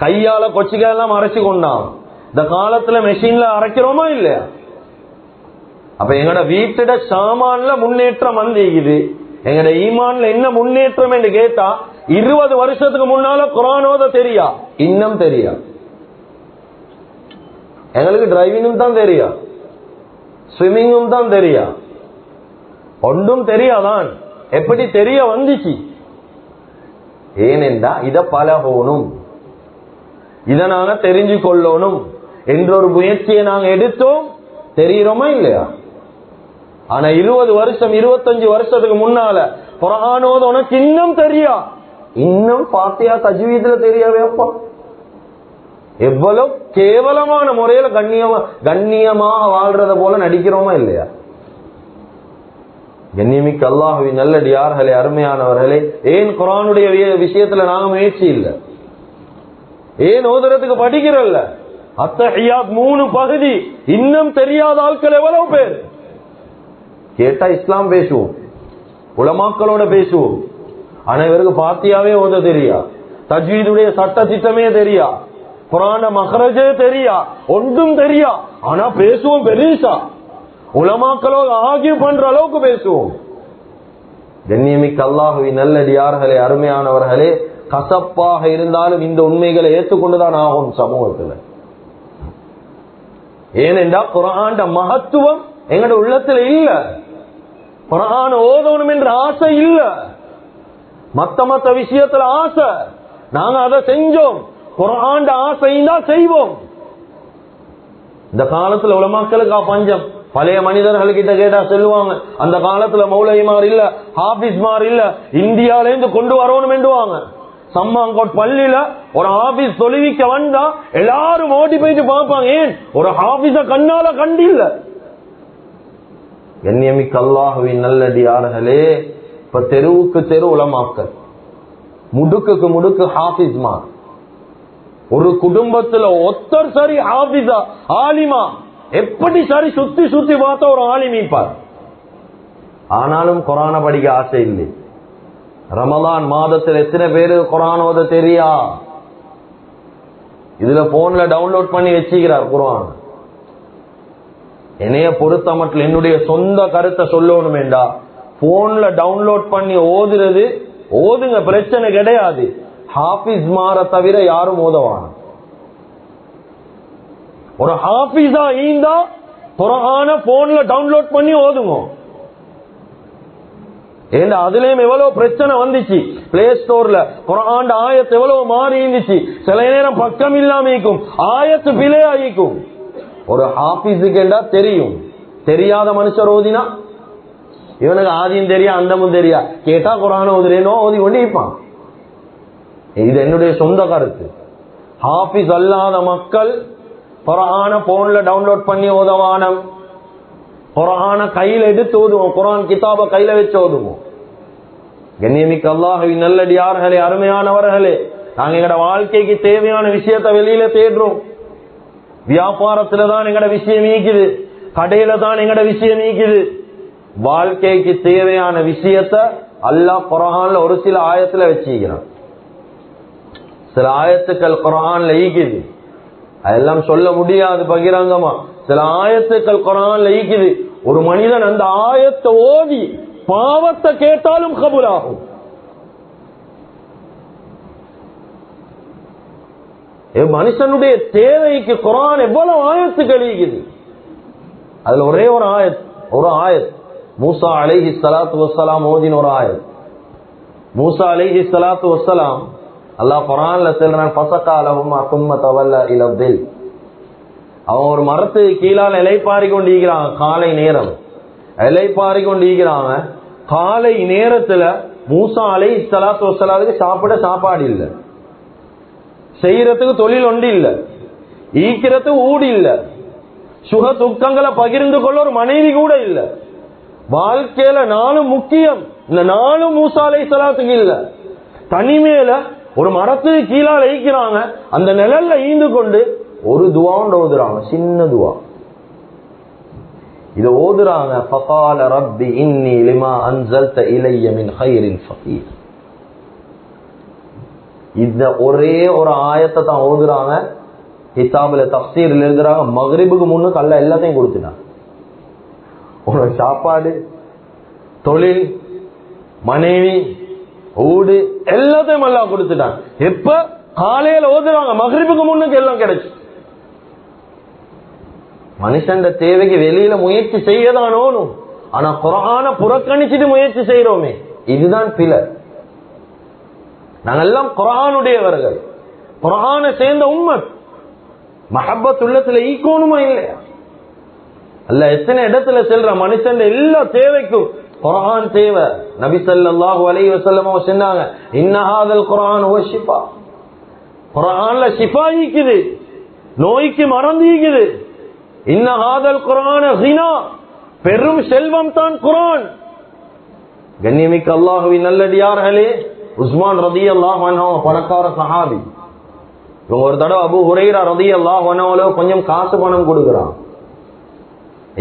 கையால கொச்சிக்காயெல்லாம் அரைச்சு கொண்டான். இந்த காலத்துல மெஷின்ல அரைக்கிறோமா இல்லையா? அப்ப எங்கட வீட்டோட சாமான்ல முன்னேற்றம் வந்திருக்குது. எங்கட ஈமான்ல என்ன முன்னேற்றம் என்று கேட்டா, 20 வருஷத்துக்கு முன்னால குர்ஆனோத தெரியா, இன்னும் தெரியா. எங்களுக்கு டிரைவிங்கும் தான் தெரியா, ஸ்விம்மிங்கும் தான் தெரியா, ஒன்றும் தெரியாதான். எப்படி தெரிய வந்துச்சு? ஏனென்றா இத பழகணும், இத நாங்க தெரிஞ்சு கொள்ளணும் என்ற ஒரு முயற்சியை நாங்க எடுத்தோம். தெரியுறோமா இல்லையா? ஆனா 20 வருஷம் 25 வருஷத்துக்கு முன்னால குர்ஆன் ஓத உனக்கு இன்னும் தெரியா, இன்னும் ஃபாத்திஹா தஜ்வீதுல தெரியாவே அப்பா. எவ்வளவு கேவலமான முறையில கண்ணியமாக வாழ்றத போல நடிக்கிறோமா இல்லையா? கண்ணியமிக்க அல்லாஹ்வின் நல்லடியார்களே, அருமையானவர்களே, ஏன் குர்ஆனுடைய விஷயத்துல நாங்க முயற்சி இல்லை? ஏன் ஓதுறதுக்கு படிக்கிறல்ல? அத்தஹியாத் 3 பகுதி இன்னும் தெரியாத ஆட்கள் எவ்வளவு பேர்? கேட்டா இஸ்லாம் பேசுவோம், உலமாக்களோட பேசுவோம். ஆனா இவருக்கு ஃபாத்தியாவே ஓத தெரியா, தஜ்வீதுடைய சட்ட திட்டமே தெரியா, குர்ஆன் மக்ரஜே தெரியா, ஒன்றும் தெரியா. ஆனா பேசுவோம் பெருசா, உலமாக்களோட ஆகிய பண்ற அளவுக்கு பேசுவோம். கண்ணியமிக்க அல்லாஹ்வின் நல்லடியார்களே, அருமையானவர்களே, கசப்பாக இருந்தாலும் இந்த உண்மைகளை ஏற்றுக்கொண்டுதான் ஆகும் சமூகத்துல. ஏனென்றா குர்ஆன் மகத்துவம் எங்கட உள்ளத்துல இல்ல, குர்ஆன் ஓதணும் என்ற ஆசை இல்ல, மத்த விஷயத்துல ஆசை. நாங்க அதை செஞ்சோம், குர்ஆன் ஆசைன்னா செய்வோம். இந்த காலத்துல உலமாக்களுக்கு பஞ்சம். பழைய மனிதர்கள் கிட்ட கேட்டா சொல்லுவாங்க, அந்த காலத்துல மௌலவிமார் இல்ல, ஹாபிஸ்மார் இல்ல, இந்தியால இருந்து கொண்டு வரணும் என்றுவாங்க. சம்மாங்கோட் பள்ளியில ஒரு ஹாபிஸ் தொழுவிக்க வந்தா எல்லாரும் ஓடி போயிட்டு பார்ப்பாங்க. ஏன்? ஒரு ஹாபிஸ கண்ணால கண்டில்ல. கண்ணியமிக்க அல்லாஹ்வின் நல்லடியார்களே, இப்ப தெருவுக்கு தெரு உலமாக்கள், முடுக்குக்கு முடுக்கு ஹாபிஸ்மார். ஒரு குடும்பத்துல ஒத்தர் சரி ஹாபிஸா ஆலிமா, எப்படி சரி சுத்தி சுத்தி பார்த்தா ஒரு ஆலிமிப்பார். ஆனாலும் குர்ஆன படிக்க ஆசை இல்லை. ரமலான் மாதத்தில் எத்தனை பேரு குர்ஆன் ஓத தெரியா? இதுல போன்ல டவுன்லோட் பண்ணி வச்சுக்கிறார் குர்ஆன். என்னைய பொறுத்த மட்டும் என்னுடைய சொந்த கருத்தை சொல்லணும் வேண்டா, போன்ல டவுன்லோட் பண்ணி ஓதுறது ஓதுங்க, பிரச்சனை கிடையாது. ஹாபிஸ் மாற தவிர யாரும் ஓதவான. ஒரு ஹாபிஸா ஈந்தா குர்ஆன போன்ல டவுன்லோட் பண்ணி ஓதுங்க. ஏன்னா அதுலயும் எவ்வளவு பிரச்சனை வந்துச்சு. பிளே ஸ்டோர்ல குர்ஆன் ஆயத்து எவ்வளவு மாறி இருந்துச்சு. சில நேரம் பக்கம் இல்லாம இருக்கும், ஆயத்து பிழை ஆகிக்கும். ஒரு ஹாபிஸுக்கு தெரியும், தெரியாத மனுஷர் ஓதினா இவனுக்கு ஆதியும் தெரியா அந்தமும் தெரியா, கேட்டா குர்ஆன் ஓதுறேனோ ஓதி கொண்டு இருப்பான். இது என்னுடைய சொந்த கருத்து. ஹாபிஸ் அல்லாத மக்கள் குர்ஆன போன்ல டவுன்லோட் பண்ணி ஓதவானம், குர்ஆன கையில எடுத்து ஓதுவோம், குர்ஆன் கிதாப கையில வச்சு ஓதுவோம். கண்ணியமிக்க அல்லாஹ்வின் நல்லடியார்களே, அருமையானவர்களே, நாங்க எங்கட வாழ்க்கைக்கு தேவையான விஷயத்தை வெளியில தேடுறோம். வியாபாரத்துல தான் எங்கட விஷயம் நீக்குது, கடையில தான் எங்கட விஷயம் நீக்குது. வாழ்க்கைக்கு தேவையான விஷயத்தை அல்லாஹ் குர்ஆன்ல ஒரு சில ஆயத்துல வச்சுக்கிறான். சில ஆயத்துக்கள் குர்ஆன்ல ஈக்குது, அதெல்லாம் சொல்ல முடியாது பகிரங்கமா. சில ஆயத்துக்கள் குர்ஆன்ல ஈக்குது, ஒரு மனிதன் அந்த ஆயத்தை ஓதி பாவத்தை கேட்டாலும் கபூலாகும். மனுஷனுடைய தேவைக்கு குர்ஆன் எவ்வளவு ஆயத்துக்கள் ஈக்குது. அதுல ஒரே ஒரு ஆயத் மூசா அலைஹி ஸலாத்து வஸ்ஸலாம் ஓதின ஒரு ஆயத். மூசா அலைஹி ஸலாத்து வஸ்ஸலாம் அல்லாஹ் குர்ஆன்ல சொல்றான், ஃபஸகாலஹும் சும்ம தவல்ல இலல் தில். அவன் ஒரு மரத்துக்கு கீழால் இலைப்பாரி கொண்டு ஈக்கிறாங்க. காலை நேரம் இலைப்பாரி கொண்டு ஈக்கிறாங்க. காலை நேரத்துல மூசா அலைஹி ஸலாத்து வஸ்ஸலாமுக்கு சாப்பிட சாப்பாடு இல்ல, செய்யறதுக்கு தொழில் ஒன்று இல்ல, ஈக்கிறதுக்கு ஊடு இல்ல, சுக துக்கங்களை பகிர்ந்து கொள்ள ஒரு மனைவி கூட இல்ல. வாழ்க்கையில நாளும் முக்கியம், இந்த நாளும் மூசா அலைஹிஸ்ஸலாத்துக்கு இல்ல. தனிமையில ஒரு மரத்துக்கு கீழால் ஈக்கிறாங்க. அந்த நிழல்ல ஈந்து கொண்டு ஒரு துஆ ஓதுறாங்க, சின்ன துஆ. இத ஓதுறாங்க, ஃபகால ரப்பி இன்னி லிமா அன்ஸல்த இலைய மின் கைரின் ஃபகீர். இந்த ஒரே ஒரு ஆயத்தை தான் ஓதுறாங்க. கிதாபுல தஃப்சீர்ல எழுதுறாங்க, மக்ரிபுக்கு முன்னுக்கு அல்லாஹ் எல்லாத்தையும் கொடுத்துட்டான். உனக்கு சாப்பாடு, தொழில், மனைவி, ஊடு எல்லாத்தையும் அல்லாஹ் கொடுத்துட்டான். எப்ப? காலையில ஓதுறாங்க, மக்ரிபுக்கு முன்னுக்கு எல்லாம் கிடைச்சு. மனுஷன் தேவைக்கு வெளியில முயற்சி செய்யதானோனும், ஆனா குர்ஆன புறக்கணிச்சுட்டு முயற்சி செய்யறோமே, இதுதான் பிழை. நாங்கெல்லாம் குர்ஆனுடையவர்கள், குர்ஆனை சேர்ந்த உம்மத். மஹப்பத் உள்ளத்துல ஈக்கோணுமா இல்லையா? அல்ல எத்தனை இடத்துல செல்ற மனுஷன் எல்லா தேவைக்கும் குர்ஆன் தேவை. நபி ஸல்லல்லாஹு அலைஹி வஸல்லம் சொன்னாங்க, இன்ன ஹாதல் குர்ஆன் ஹுவ ஷிஃபா. குர்ஆன்ல ஷிஃபா இருக்குது, நோய்க்கு மருந்து இருக்குது. இன்ன ஹாதல் குர்ஆன கினா, பெரும் செல்வம் தான் குர்ஆன். கண்ணியமிக்க அல்லாஹ்வின் நல்லடியார்களே, உஸ்மான் ரலியல்லாஹு அன்ஹு பணக்கார சஹாபி. இவங்க ஒரு தடவை அபூ ஹுரைரா ரலியல்லாஹு அன்ஹு கொஞ்சம் காசு பணம் கொடுக்குறான்.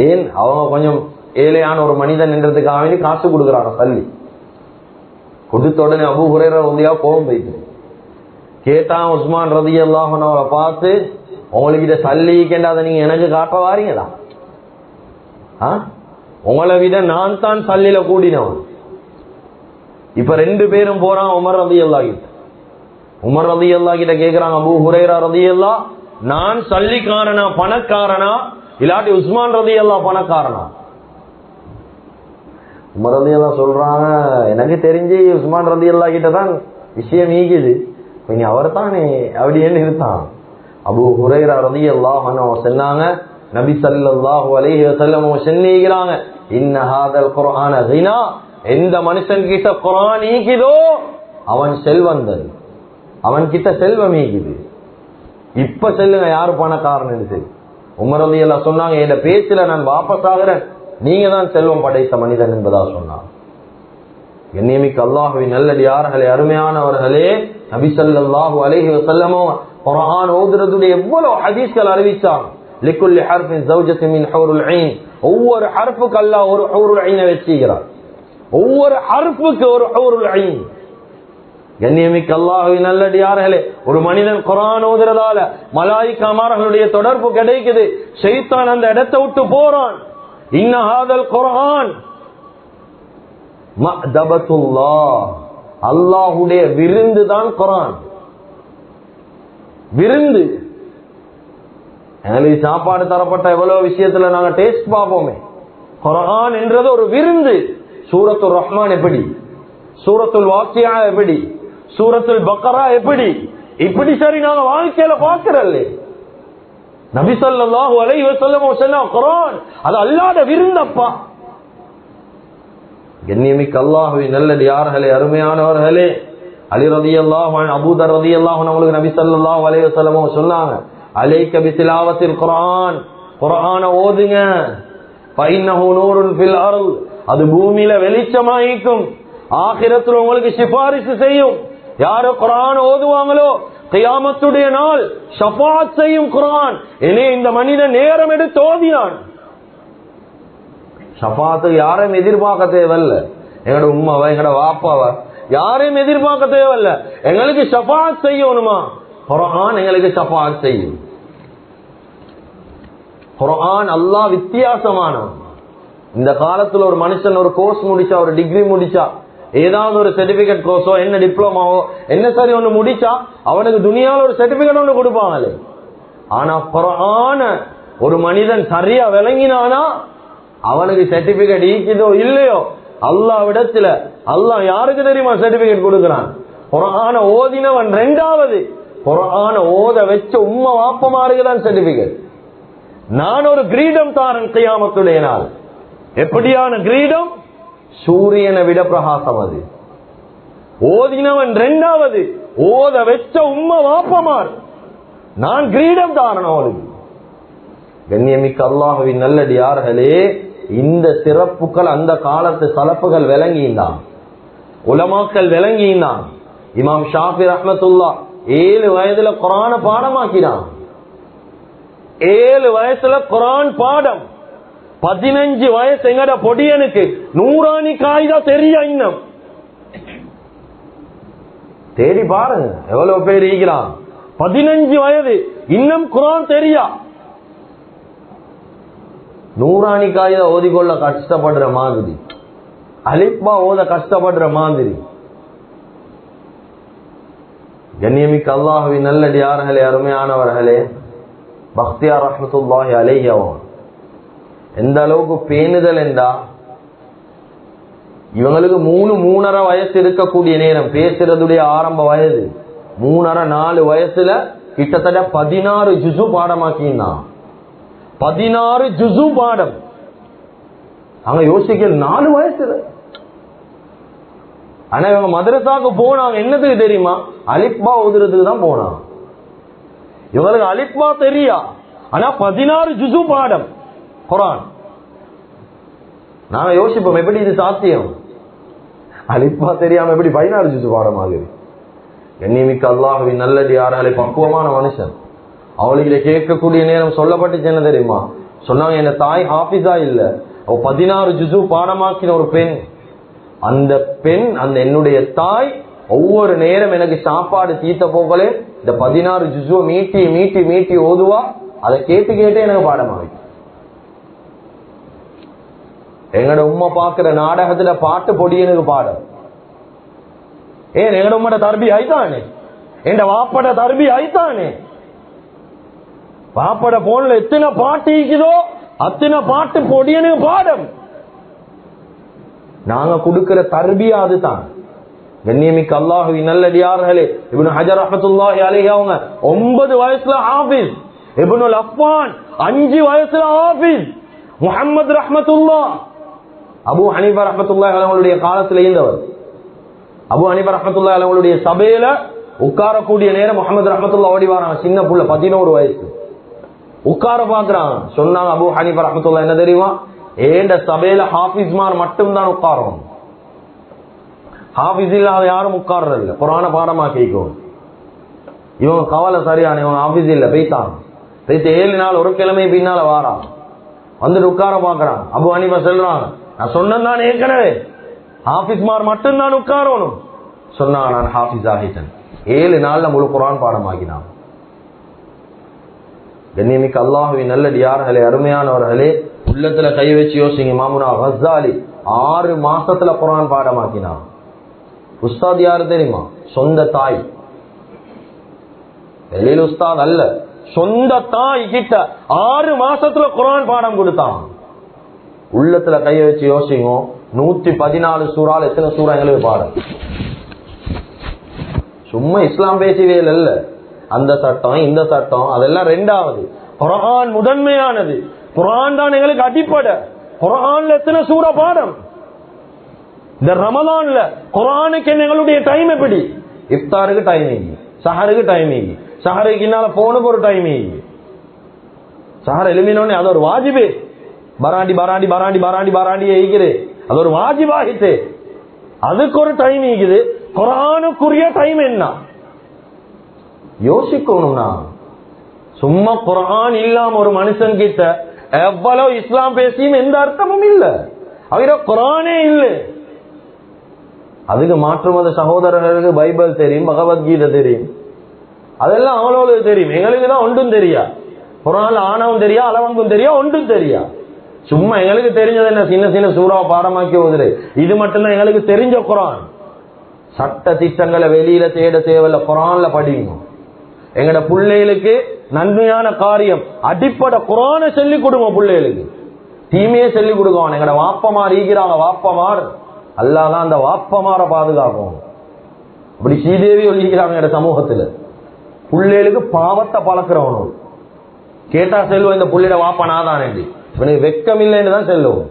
ஏன்? அவங்க கொஞ்சம் ஏழையான ஒரு மனிதன் என்றதுக்காக வேண்டி காசு கொடுக்குறாங்க. சல்லி கொடுத்த உடனே அபூ ஹுரைரா ரலியல்லாஹு கோபம் போயிட்டு கேட்டான் உஸ்மான் ரலியல்லாஹு அன்ஹு பார்த்து, உங்களுக்கு இதை சல்லி கேட்டாத நீங்க எனக்கு காட்ட வாரீங்களா? உங்களை விட நான் தான் சல்லில கூடினவன். இப்ப ரெண்டு பேரும் போறான் உமர் ரலியல்லாஹு கிட்ட. உமர் ரலியல்லாஹு கிட்ட கேக்குறாங்க, அபூ ஹுரைரா ரலியல்லாஹு, நான் சல்லிக்காரனா பணக்காரனா இல்லாட்டி உஸ்மான் ரலியல்லாஹு பணக்காரனா? உமர் ரலியல்லாஹு சொல்றாங்க, எனக்கு தெரிஞ்சு உஸ்மான் ரலியல்லாஹு கிட்ட தான் விஷயம் ஈகுது, நீ அவர் தானே அப்படின்னு இருந்தான். அபூ ஹுரைரா ரலியல்லாஹு அன்ஹு சொன்னாங்க, நபி ஸல்லல்லாஹு அலைஹி வஸல்லம் சொன்னீங்கறாங்க, இன்ன ஹாதல் குர்ஆன கினா, எந்த மனுஷன் கிட்ட குர்ஆன் ஈகுதோ அவன் செல்வந்தன், அவன் கிட்ட செல்வம் ஈகுது. இப்ப சொல்லுங்க யாரு பணக்காரன்? உமர் ரலியல்லாஹு சொன்னாங்க, இந்த பேச்சுல நான் வாபஸ் ஆகிறேன், நீங்க தான் செல்வம் படைத்த மனிதன் என்பதா சொன்னார். கண்ணியமிக்க அல்லாஹ்வின் நல்லடியார்களே, அருமையானவர்களே, நபி ஸல்லல்லாஹு அலைஹி வஸல்லம் குர்ஆன் ஓதுறதுடைய எவ்வளவு ஹதீஸ்கள் அறிவிச்சாங்க. லிக்குல்லி ஹர்ஃபின் ஸௌஜத்துன் மின் ஹூருல் ஈன், ஒவ்வொரு ஹர்ஃபுக்கு அல்லாஹ் ஒரு ஹூருல் ஈனை வச்சிருக்கிறார். ஒவ்வொரு ஹர்ஃபுக்கு ஒரு ஹூருல் ஈன். கண்ணியமிக்க அல்லாஹ்வின் நல்லடியார்களே, ஒரு மனிதன் குர்ஆன் ஓதுறதால மலாயிக்காமார்களுடைய தொடர்பு கிடைக்குது. ஷைத்தான் அந்த இடத்தை விட்டு போறான். இன்ன ஹாதல் குர்ஆன் மஅதபத்துல்லாஹ், அல்லாஹ்வுடைய விருந்து தான் குர்ஆன். விருந்து. எங்களுக்கு சாப்பாடு தரப்பட்ட எவ்வளவு விஷயத்துல நாங்க டேஸ்ட் பார்ப்போமே, குர்ஆன் என்றது ஒரு விருந்து. சூரத்துல் ரஹ்மான் எப்படி, சூரத்துல் வாக்கியா எப்படி, சூரத்துல் பக்கரா எப்படி, இப்படி சரி நாங்க வாழ்க்கையில பார்க்கிறல்ல. நபி ஸல்லல்லாஹு அலைஹி வஸல்லம் சொன்ன குர்ஆன் அது அல்லாஹ்வுடைய விருந்தப்பா. கண்ணியமிக்க அல்லாஹ்வின் நல்லடியார்களே, அருமையானவர்களே, அலி ரலியல்லாஹு அன்ஹு, அபூ தர் ரலியல்லாஹு அன்ஹு அவங்களுக்கு நபி ஸல்லல்லாஹு அலைஹி வஸல்லம் சொன்னாங்க, அலைக பித்திலாவத்தில் குர்ஆன், குர்ஆனை ஓதுங்க. ஃபைன்னஹு நூருன் ஃபில் அர்த், அது பூமியில வெளிச்சமாயிக்கும், ஆகிரத்துல உங்களுக்கு சிபாரிசு செய்யும். யாரு குர்ஆன் ஓதுவாங்களோ கியாமத்துடைய நாள் ஷஃபாஅத் செய்யும் குர்ஆன். இனி இந்த மனிதன் நேரம் எடுத்து ஓதினான். ஷஃபாஅத்து யாரையும் எதிர்பார்க்க தேவையில்ல. எங்களோட உம்மாவை எங்களோட வாப்பாவை யாரையும் எதிர்பார்க்க தேவையில்ல. எங்களுக்கு ஷஃபாஅத் செய்யணுமா, குர்ஆன் எங்களுக்கு ஷஃபாஅத் செய்யும். குர்ஆன் அல்லாஹ் வித்தியாசமானவன். இந்த காலத்துல ஒரு மனுஷன் ஒரு கோர்ஸ் முடிச்சா, ஒரு டிகிரி முடிச்சா, ஏதாவது ஒரு சர்டிபிகேட் கோர்ஸோ என்ன டிப்ளமாவோ என்ன சரி ஒண்ணு முடிச்சா அவனுக்கு துனியாவில் ஒரு சர்டிபிகேட் ஒண்ணு கொடுப்பாங்களே. ஆனா குர்ஆன ஒரு மனிதன் சரியா விளங்கினானா அவனுக்கு சர்டிபிகேட் ஈக்குதோ இல்லையோ, அல்லாஹ்விடத்துல அல்லாஹ் யாருக்கு தெரியுமா சர்டிபிகேட் கொடுக்கிறான்? குர்ஆன ஓதினவன். ரெண்டாவது, குர்ஆன ஓத வச்ச உம்மா வாப்பமாருக்கு தான் சர்டிபிகேட். நான் ஒரு கிரீடம் தாரன் கியாமத்துடைய நாள். எப்படியான கிரீடம்? சூரியனை விட பிரகாசம். அது ஓதினவன். ரெண்டாவது, ஓத வச்ச உம்மா வாப்பமார், நான் கிரீடம் தாரன் அவளுக்கு. கண்ணியமிக்க அல்லாஹ்வின் நல்லடியார்களே, இந்த சிறப்புகள் அந்த காலத்து சலப்புகள் விளங்கினான், உலமாக்கள் விளங்கினான். இமாம் ஷாஃபி ரஹ்மத்துல்லாஹ் 7 வயதுல குர்ஆனை பாடமாக்கினான். 7 வயசுல குர்ஆன் பாடம். 15 வயசு எங்கட பொடியனுக்கு நூறானி காய்தா தெரியா. இன்னும் தேடி பாருங்க எவ்வளவு பேர் இருக்கிறான். 15 வயது இன்னும் குர்ஆன் தெரியா. நூறானி காய்தா ஓதிக்கொள்ள கஷ்டப்படுற மாதிரி, அலிஃபா ஓத கஷ்டப்படுற மாதிரி. கண்ணியமிக்க அல்லாஹ்வின் நல்லடியார்களே, அருமையானவர்களே, பக்தியார் ரஹ்மத்துல்லாஹி அலைஹி எந்த அளவுக்கு பேணுதல் என்றா, இவங்களுக்கு 3-3.5 வயசு இருக்கக்கூடிய நேரம், பேசுறதுடைய ஆரம்ப வயது 3.5-4 வயசுல கிட்டத்தட்ட 16 ஜுசு பாடமாக்கினான். 16 ஜுசு பாடம். அங்க யோசிக்க 4 வயசுல. ஆனா இவங்க மதரசாக்கு போனாங்க என்னதுக்கு தெரியுமா? அலிஃபா ஓதுறதுக்கு தான் போனாங்க. இவங்களுக்கு அலிஃபா தெரியா, ஆனா 16 ஜுசு பாடம் குர்ஆன். நாங்க யோசிப்போம் எப்படி இது சாத்தியம்? அலிஃபா தெரியாம எப்படி 16 ஜுசு பாடம் ஆகுது? கண்ணியமிக்க அல்லாஹ்வின் நல்லடியார்களே, பக்குவமான மனுஷன். அவளுக்கு கேட்கக்கூடிய நேரம் சொல்லப்பட்டுச்சு என்ன தெரியுமா? சொன்னாங்க, என் தாய் ஹாஃபிஸா இல்ல, அவ 16 ஜுசு பாடமாக்கின ஒரு பெண். அந்த பெண், அந்த என்னுடைய தாய் ஒவ்வொரு நேரம் எனக்கு சாப்பாடு தீத்த போகலே இந்த 16 ஜுசுவை மீட்டி மீட்டி மீட்டி ஓதுவா. அதை கேட்டு கேட்டு எனக்கு பாடமாகி. எங்கட உம்மா பாக்குற நாடகத்துல பாட்டு பொடி எனக்கு பாடம். ஏன் எங்கட உம்மட தர்பி ஆயித்தானே, என் வாப்பட தர்பி ஆயித்தானே. வாப்பட போன்ல எத்தனை பாட்டு இருக்குதோ அத்தனை பாட்டு பொடி எனக்கு பாடம். நாங்க கொடுக்கிற தர்பியா அதுதான். கண்ணியமிக்க அல்லாஹ்வின் நல்லடியார்களே, இப்னு ஹஜர் ரஹ்மத்துல்லாஹி அலைஹி அவங்க 9 வயசுல ஹாஃபிஸ், இப்னுல் அஃபான் 5 வயசுல ஹாஃபிஸ், முஹம்மது ரஹ்மத்துல்லாஹ் அபூ ஹனீஃபா ரஹ்மத்துல்லாஹி அவங்களுடைய காலத்துல இருந்தவர். அபூ ஹனீஃபா ரஹ்மத்துல்லாஹி அவங்களுடைய சபையில உட்காரக்கூடிய நேரம் முஹம்மது ரஹ்மத்துல்லாஹ் ஓடி வராங்க. சின்ன புள்ள 11 வயசு. உட்கார பாக்குறாங்க. சொன்னாங்க அபூ ஹனீஃபா ரஹ்மத்துல்லாஹ், என்ன தெரியுமா, ஏண்ட சபையில ஹாஃபிஸ்மார் மட்டும்தான் உட்காரும், ஹாஃபிஸ் இல்லாத யாரும் உட்கார்றதில்ல, குர்ஆன பாடமா கேட்கும். இவங்க கவலை சரியான, இவங்க ஹாஃபிஸ் இல்ல, போய்த்தாங்க. 7 நாள் ஒரு கிழமை பின்னால வாரான், வந்துட்டு உட்கார பாக்குறான். அபூ ஹனீஃபா சொல்றாங்க, நான் சொன்னதான் ஏற்கனவே ஹாஃபிஸ்மார் மட்டும்தான் உட்காரணும். சொன்னாங்க, நான் ஹாஃபிஸ் ஆகிட்டேன். 7 நாள்ல முழு குர்ஆன் பாடமாக்கினான். கண்ணியமிக்க அல்லாஹ்வின் நல்லடியார்களே, அருமையானவர்களே, உள்ளத்துல கை வச்சு யோசிங்க. இமாமுனா கஸ்ஸாலி 6 மாசத்துல குர்ஆன் பாடமாக்கினான். உஸ்தாத் யாரு தெரியுமா? சொந்த தாய். வெளியில் உஸ்தாத் அல்ல, சொந்த தாய் கிட்ட 6 மாசத்துல குர்ஆன் பாடம் கொடுத்தான். உள்ளத்துல கைய வச்சு யோசிங்க. 114 சூறால எத்தனை சூறா எங்களுக்கு பாடம்? சும்மா இஸ்லாம் பேசவே இல்ல. அந்த சட்டம் இந்த சட்டம் அதெல்லாம் ரெண்டாவது. குர்ஆன் முதன்மையானது. குர்ஆன் தான் எங்களுக்கு அடிப்படை. குர்ஆன்ல எத்தனை சூறா பாடம்? இந்த ரமலான்ல குர்ஆனுக்கு எங்களுடைய டைம் எப்படி? இஃப்தாருக்கு டைமிங், சஹருக்கு டைமிங், சஹருக்கு இன்னால போனுக்கு ஒரு டைமிங். சஹர் எலுமினோனே அது ஒரு வாஜிபே. பராண்டி பராண்டி பராண்டி பராண்டி பராண்டியே ஈக்குது, அது ஒரு வாஜிபாகிட்டு. அதுக்கு ஒரு டைம் ஈக்குது. குர்ஆனுக்குரிய டைம் என்ன யோசிக்கணும்னா, சும்மா குர்ஆன் இல்லாம ஒரு மனுஷன் கிட்ட எவ்வளவு இஸ்லாம் பேசியும் எந்த அர்த்தமும் இல்ல. அவர குர்ஆனே இல்ல. அதுக்கு மாற்று மத சகோதரர்களுக்கு பைபிள் தெரியும், பகவத்கீதை தெரியும், அதெல்லாம் அவங்களுக்கு தெரியும். எங்களுக்கு தான் ஒன்றும் தெரியா. குர்ஆன்ல ஆணவம் தெரியா, அளவங்கும் தெரியா, ஒன்றும் தெரியா. சும்மா எங்களுக்கு தெரிஞ்சது என்ன, சின்ன சின்ன சூறாவை பாடமாக்கி ஓதுரு. இது மட்டும்தான் எங்களுக்கு தெரிஞ்ச குர்ஆன். சட்ட திட்டங்களை வெளியில தேட தேவையில்ல, குர்ஆன்ல படிங்க. எங்கட பிள்ளைகளுக்கு நன்மையான காரியம் அடிப்படை குர்ஆனை சொல்லி கொடுங்க. பிள்ளைகளுக்கு தீமையை சொல்லி கொடுங்க. எங்கட வாப்பமார் ஈக்கிறாங்க, வாப்பமார் அல்லாஹ் அந்த வாப்பமார பாதுகாக்கும். அப்படி ஸ்ரீதேவி ஒழிக்கிறாங்க எங்க சமூகத்துல. பிள்ளைகளுக்கு பாவத்தை பழக்கிறவனும் கேட்டா செல்வம், இந்த புள்ளையோட வாப்பனாதான் இவனுக்கு வெக்கம் இல்லைன்னு தான் செல்லும்.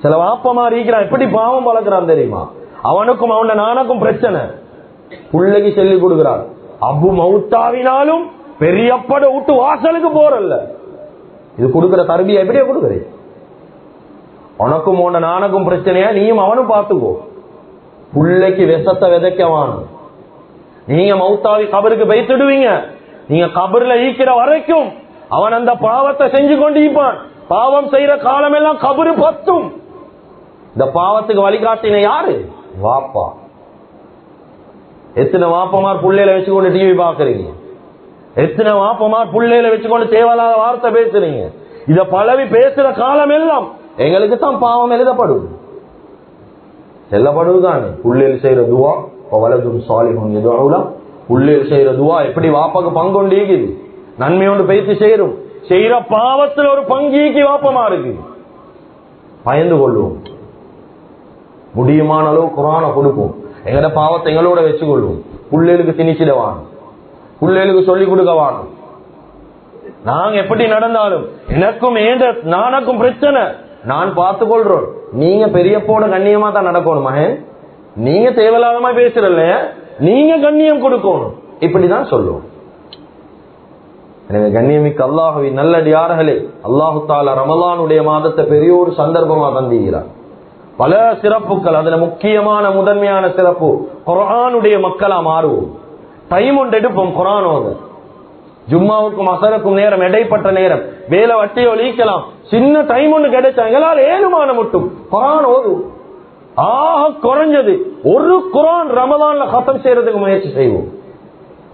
சில வாப்பமார் ஈக்கிறான், எப்படி பாவம் பழக்கிறான் தெரியுமா? அவனுக்கும் அவன நானுக்கும் பிரச்சனை. பிள்ளைக்கு சொல்லி கொடுக்கிறான், அபு மௌத்தாவினாலும் பெரியப்பட விட்டு வாசலுக்கு போறல்ல. இது கொடுக்கிற தர்பியா எப்படியா கொடுக்குறேன்? உனக்கும் உன்ன நானுக்கும் பிரச்சனையா, நீயும் அவனும் பார்த்துக்கோ. பிள்ளைக்கு விஷத்தை விதைக்கவான். நீங்க மௌத்தாவி கபருக்கு பைத்துடுவீங்க. நீங்க கபர்ல ஈக்கிற வரைக்கும் அவன் அந்த பாவத்தை செஞ்சு கொண்டு ஈப்பான். பாவம் செய்யற காலம் எல்லாம் கபரு பத்தும். இந்த பாவத்துக்கு வழிகாட்டின யாரு? வாப்பா. எத்தனை வாப்பமார் புள்ளையில வச்சுக்கொண்டு டிவி பாக்குறீங்க? எத்தனை வாப்பமார் புள்ளையில வச்சுக்கொண்டு தேவையில்லாத வார்த்தை பேசுறீங்க? இத பழவி பேசுற காலம் எல்லாம் எங்களுக்கு தான் பாவம் எழுதப்படும், செல்லப்படுவதுதானே. புள்ளையில் செய்யற துவா வலதும் சாலிஹுன் யதுஊலா. புள்ளையில் செய்யற துவா எப்படி வாப்பாக்கு பங்கொண்டு நன்மையோடு பேசி செய்யறோம். செய்யற பாவத்துல ஒரு பங்கீக்கு வாப்பமா இருக்கு. பயந்து கொள்வோம். முடியுமான அளவு குர்ஆனை கொடுப்போம். எங்கட பாவத்தை எங்களோட வச்சுக்கொள்வோம். பிள்ளைகளுக்கு திணிச்சிடவான், பிள்ளைகளுக்கு சொல்லிக் கொடுக்கவான். நாங்க எப்படி நடந்தாலும் எனக்கும் நானுக்கும் பிரச்சனை, நான் பார்த்து கொள்றோம். நீங்க பெரியப்போட கண்ணியமா தான் நடக்கணும். மகன், நீங்க தேவையில்லாதமா பேசுறல்ல, நீங்க கண்ணியம் கொடுக்கணும். இப்படிதான் சொல்லுவோம். எனவே கண்ணியமிக்க அல்லாஹ்வின் நல்லடியார்களே, அல்லாஹு தஆலா ரமலானுடைய மாதத்தை பெரிய ஒரு சந்தர்ப்பமா தந்திருக்கிறார். பல சிறப்புகள், அதுல முக்கியமான முதன்மையான சிறப்பு குர்ஆனுடைய மக்களா மாறுவோம். டைம் ஒன்று எடுப்போம் குர்ஆனோட. ஜும்மாவுக்கும் அசருக்கும் நேரம், இடைப்பட்ட நேரம், வேலை வட்டி ஒழிக்கலாம், சின்ன டைம் ஒன்று கிடைச்சா எங்களால் ஏழுமான மட்டும் குர்ஆன் ஓதும். ஆக குறைஞ்சது ஒரு குர்ஆன் ரமலான்ல கத்தம் செய்யறதுக்கு முயற்சி செய்வோம்.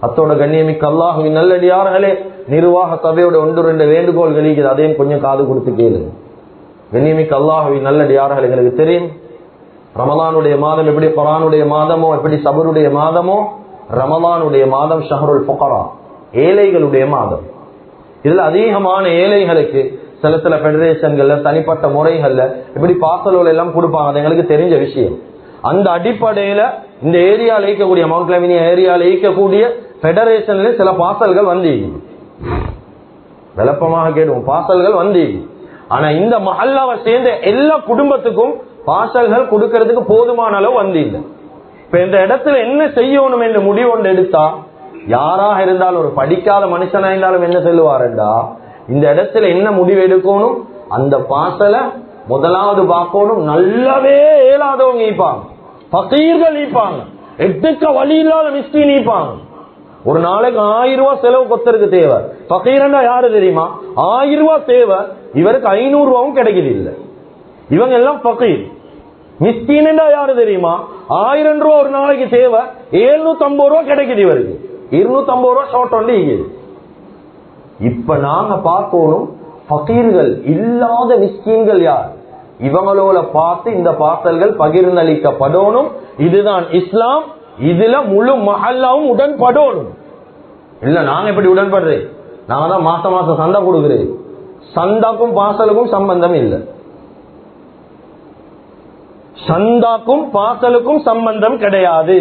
அத்தோட கண்ணியமிக்க அல்லாஹ்வின் நல்லடியார்களே, நிர்வாக சபையோட 1-2 வேண்டுகோள்கள் இருக்குது. அதையும் கொஞ்சம் காது கொடுத்து கேளுங்க. கண்ணியமிக்க அல்லாஹ்வின் நல்லடியார்கள், எங்களுக்கு தெரியும் ரமலானுடைய மாதம் எப்படி குர்ஆனுடைய மாதமோ, எப்படி சபருடைய மாதமோ, ரமலானுடைய மாதம் ஷஹ்ருல் ஃபுகரா, ஏழைகளுடைய மாதம். இதுல அதிகமான ஏழைகளுக்கு சில பெடரேஷன்கள்ல தனிப்பட்ட முறைகள்ல இப்படி பாசலோல எல்லாம் கொடுப்பாங்க. அது எங்களுக்கு தெரிஞ்ச விஷயம். அந்த அடிப்படையில இந்த ஏரியால இருக்கக்கூடிய மவுண்ட் லெவினியா ஏரியால இருக்கக்கூடிய பெடரேஷன்ல சில பாசல்கள் வந்து விளப்பமாக கேடுவோம், பாசல்கள் வந்து. ஆனா இந்த மஹல்லாவை சேர்ந்த எல்லா குடும்பத்துக்கும் பாசல்கள் கொடுக்கறதுக்கு போதுமான அளவு வந்து இல்லை. இப்ப இந்த இடத்துல என்ன செய்யணும் என்று முடிவு ஒன்று எடுத்தா, யாராக இருந்தாலும் ஒரு படிக்காத மனுஷனா இருந்தாலும் என்ன சொல்லுவாருண்டா, இந்த இடத்துல என்ன முடிவு எடுக்கணும், அந்த பாசலை முதலாவது பார்க்கணும். நல்லாவே ஏலாதவங்க ஈப்பாங்க, பகீர்கள் ஈப்பாங்க, எட்டுக்க வழி இல்லாத மிஸ்கின் ஈப்பாங்க. ஒரு நாளைக்கு 1000 ரூபாய் செலவு கொத்தருக்கு தேவை. பகீரண்டா யாரு தெரியுமா? 1000 ரூபாய் தேவை, இவருக்கு 500 ரூபாயும் கிடைக்குது இல்ல. இவங்க எல்லாம் பகீர். மிஸ்கின் யாரு தெரியுமா? 1000 ரூபாய் ஒரு நாளைக்கு தேவை, 750 ரூபாய் கிடைக்குது இவருக்கு, 250 ரூபாய் ஷார்ட் ஒன்லி. இப்ப நாங்க பார்க்கணும் பகீர்கள் இல்லாத மிஸ்கீன்கள் யார், இவங்களோட பார்த்து இந்த பாசல்கள் பகிர்ந்தளிக்கப்படணும். இதுதான் இஸ்லாம். இதுல முழு மஹல்லாவும் உடன்படணும். இல்ல நாங்க எப்படி உடன்படுறேன், நாங்க தான் மாசம் மாசம் சந்தா கொடுக்கிறேன். சந்தாக்கும் பாசலுக்கும் சம்பந்தம் இல்லை. சந்தாக்கும் பாசலுக்கும் சம்பந்தம் கிடையாது.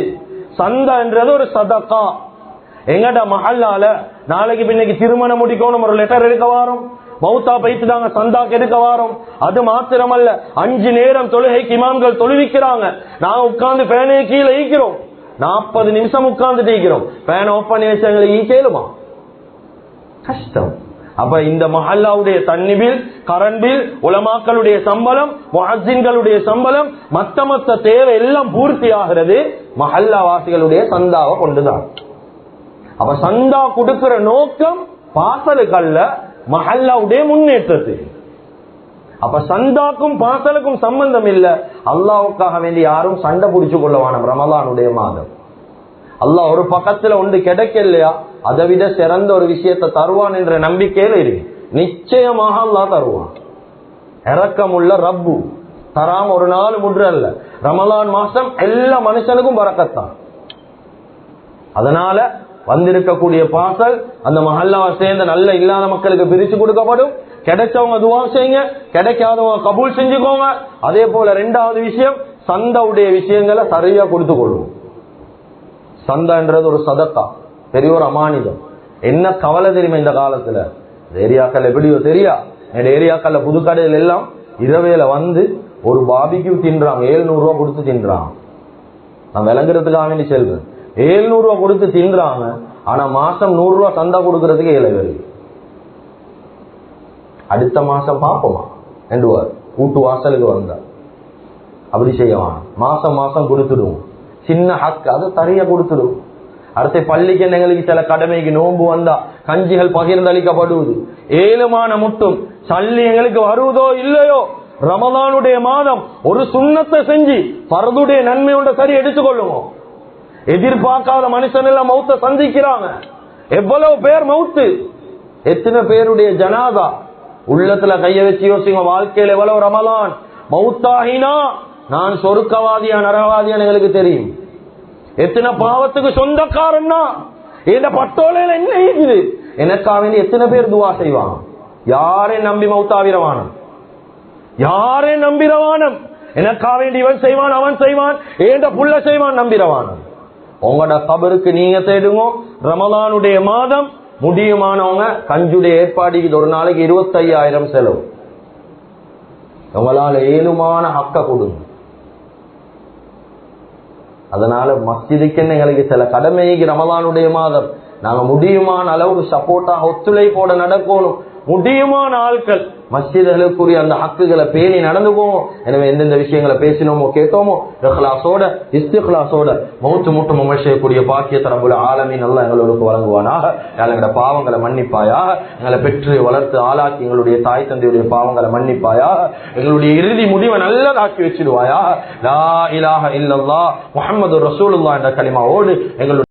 சந்தா என்றது ஒரு சதகா. எங்கட மஹல்லால நாளைக்கு பின்னைக்கு திருமணம் முடிக்கணும், ஒரு லெட்டர் எடுக்க வாரோம், மௌத்தா பைத்துதாங்க சந்தாக்கு எடுக்க வாரோம். அது மாத்திரமல்ல, 5 நேரம் தொழுகைக்கு இமாம்கள் தொழுவிக்கிறாங்க. நான் உட்கார்ந்து ஃபேனே கீழே ஈக்கிறோம், 40 நிமிஷம் உட்கார்ந்துட்டு ஈக்கிறோம். ஃபேன் ஆஃப் பண்ணி வச்சு எங்களுக்கு ஈக்கலுமா? கஷ்டம். அப்ப இந்த மஹல்லாவுடைய தண்ணி பில், கரண்ட் பில், உலமாக்களுடைய சம்பளம், முஅஸ்ஸின்களுடைய சம்பளம், மத்த தேவை எல்லாம் பூர்த்தி ஆகிறது மஹல்லா வாசிகளுடைய சந்தாவை கொண்டுதான். அப்ப சந்தா கொடுக்கிற நோக்கம் பாசலுக்கல்ல, மஹல்லாவுடைய முன்னேற்றத்து. அப்ப சந்தாக்கும் பாசலுக்கும் சம்பந்தம் இல்ல. அல்லாஹ்வுக்காக வேண்டி யாரும் சண்டை பிடிச்சு கொள்ளவான ரமலானுடைய மாதம். அல்லாஹ் ஒரு பக்கத்துல ஒன்று கிடைக்கலையா, அதை விட சிறந்த ஒரு விஷயத்தை தருவான் என்ற நம்பிக்கையில இருக்கு. நிச்சயமாக அல்லாஹ் தருவான். இரக்கமுள்ள ரப்பு தராம ஒரு நாள் முன்றல்ல. ரமலான் மாசம் எல்லா மனுஷனுக்கும் பரக்கத்தான். அதனால வந்திருக்கக்கூடிய பாசல் அந்த மஹல்லாவை சேர்ந்த நல்ல இல்லாத மக்களுக்கு பிரிச்சு கொடுக்கப்படும். கிடைச்சவங்க துவா செய்யுங்க, கிடைக்காதவங்க கபூல் செஞ்சுக்கோங்க. அதே போல 2வது விஷயம், சந்தாவுடைய விஷயங்களை சரியா கொடுத்து கொள்வோம். சந்தான்றது ஒரு சதக்கா, பெரிய ஒரு அமானிதம். என்ன கவலை தெரியுமா இந்த காலத்துல, ஏரியாக்கள் எப்படியோ தெரியா, என் ஏரியாக்கள்ல புதுக்கடையில் எல்லாம் இரவேல வந்து ஒரு பாபிக்கு தின்றாங்க, 700 ரூபாய் கொடுத்து தின்றாங்க. நான் விளங்குறதுக்காக வேண்டி செல்றேன். 700 ரூபாய் கொடுத்து தின்றாங்க. ஆனா மாசம் 100 ரூபாய் சந்தா கொடுக்கறதுக்கு ஏழை வருது. அடுத்த மாசம் பாப்போமா 2 வாரம் கூட்டு வாசலுக்கு வந்தா அப்படி செய்யவான். மாசம் மாசம் கொடுத்துடுவோம். சின்ன ஹக்கு அதை தரைய கொடுத்துடுவோம். அடுத்த பள்ளிக்கு எங்களுக்கு சில கடமைக்கு நோன்பு வந்தா கஞ்சிகள் பகிர்ந்தளிக்கப்படுவது. ஏழுமான முட்டும் சல்லி எங்களுக்கு வருவதோ இல்லையோ, ரமலானுடைய மாதம் ஒரு சுண்ணத்தை செஞ்சு பரதுடைய நன்மையோட சரி எடுத்துக்கொள்ளுவோம். எதிர்பார்க்காத மனுஷன் எல்லாம் மௌத்த சந்திக்கிறாங்க. எவ்வளவு பேர் மௌத்து, எத்தனை பேருடைய ஜனாதா. உள்ளத்துல கைய வச்சு யோசிங்க, வாழ்க்கையில் எவ்வளவு ரமலான் மௌத்தாகினா நான் சொர்க்கவாதியா நரகவாதியான்னு எங்களுக்கு தெரியும். எத்தனை பாவத்துக்கு சொந்தக்காரன்னா இந்த பட்டோலையில என்ன இருக்குது எனக்காக வேண்டி எத்தனை பேர் துவா செய்வாங்க. யாரை நம்பி மௌத்தாவிரவான யாரையும் நம்பிரவானம். எனக்காக வேண்டி இவன் செய்வான் அவன் செய்வான் ஏண்ட புள்ள செய்வான் நம்பிரவானம். உங்களோட கபருக்கு நீங்க தேடுங்க. ரமலானுடைய மாதம் முடியுமானவங்க கஞ்சுடைய ஏற்பாடு ஒரு நாளைக்கு 25,000 செலவு. உங்களால ஏழுமான ஹக்க கொடுங்க. அதனால மஸ்ஜிதுக்கு எங்களுக்கு சில கடமைக்கு ரமலானுடைய மாதம் நாங்க முடியுமான அளவுக்கு சப்போர்ட்டாக ஒத்துழைப்போட நடக்கணும். முடியுமான ஆட்கள் மஸ்ஜிதுகளுக்குரிய அந்த ஹக்குகளை பேணி நடந்து போவோம். எனவே எந்தெந்த விஷயங்களை பேசினோமோ கேட்டோமோ இஹ்லாஸோட இஸ்திக்லாஸோட மௌத்து முட்டும் செய்யக்கூடிய பாக்கியத்தை ரப்புல் ஆலமீன் அல்லாஹ் எங்களுக்கு வழங்குவானாக. எங்களோட பாவங்களை மன்னிப்பாயாக. எங்களை பெற்று வளர்த்து ஆளாக்கி எங்களுடைய தாய் தந்தையுடைய பாவங்களை மன்னிப்பாயாக. எங்களுடைய இறுதி முடிவை நல்லதாக்கி வச்சிடுவாயா. லா இலாஹ இல்லல்லாஹ் முஹம்மது ரசூலுல்லாஹ் என்ற கலிமாவோடு எங்களுடைய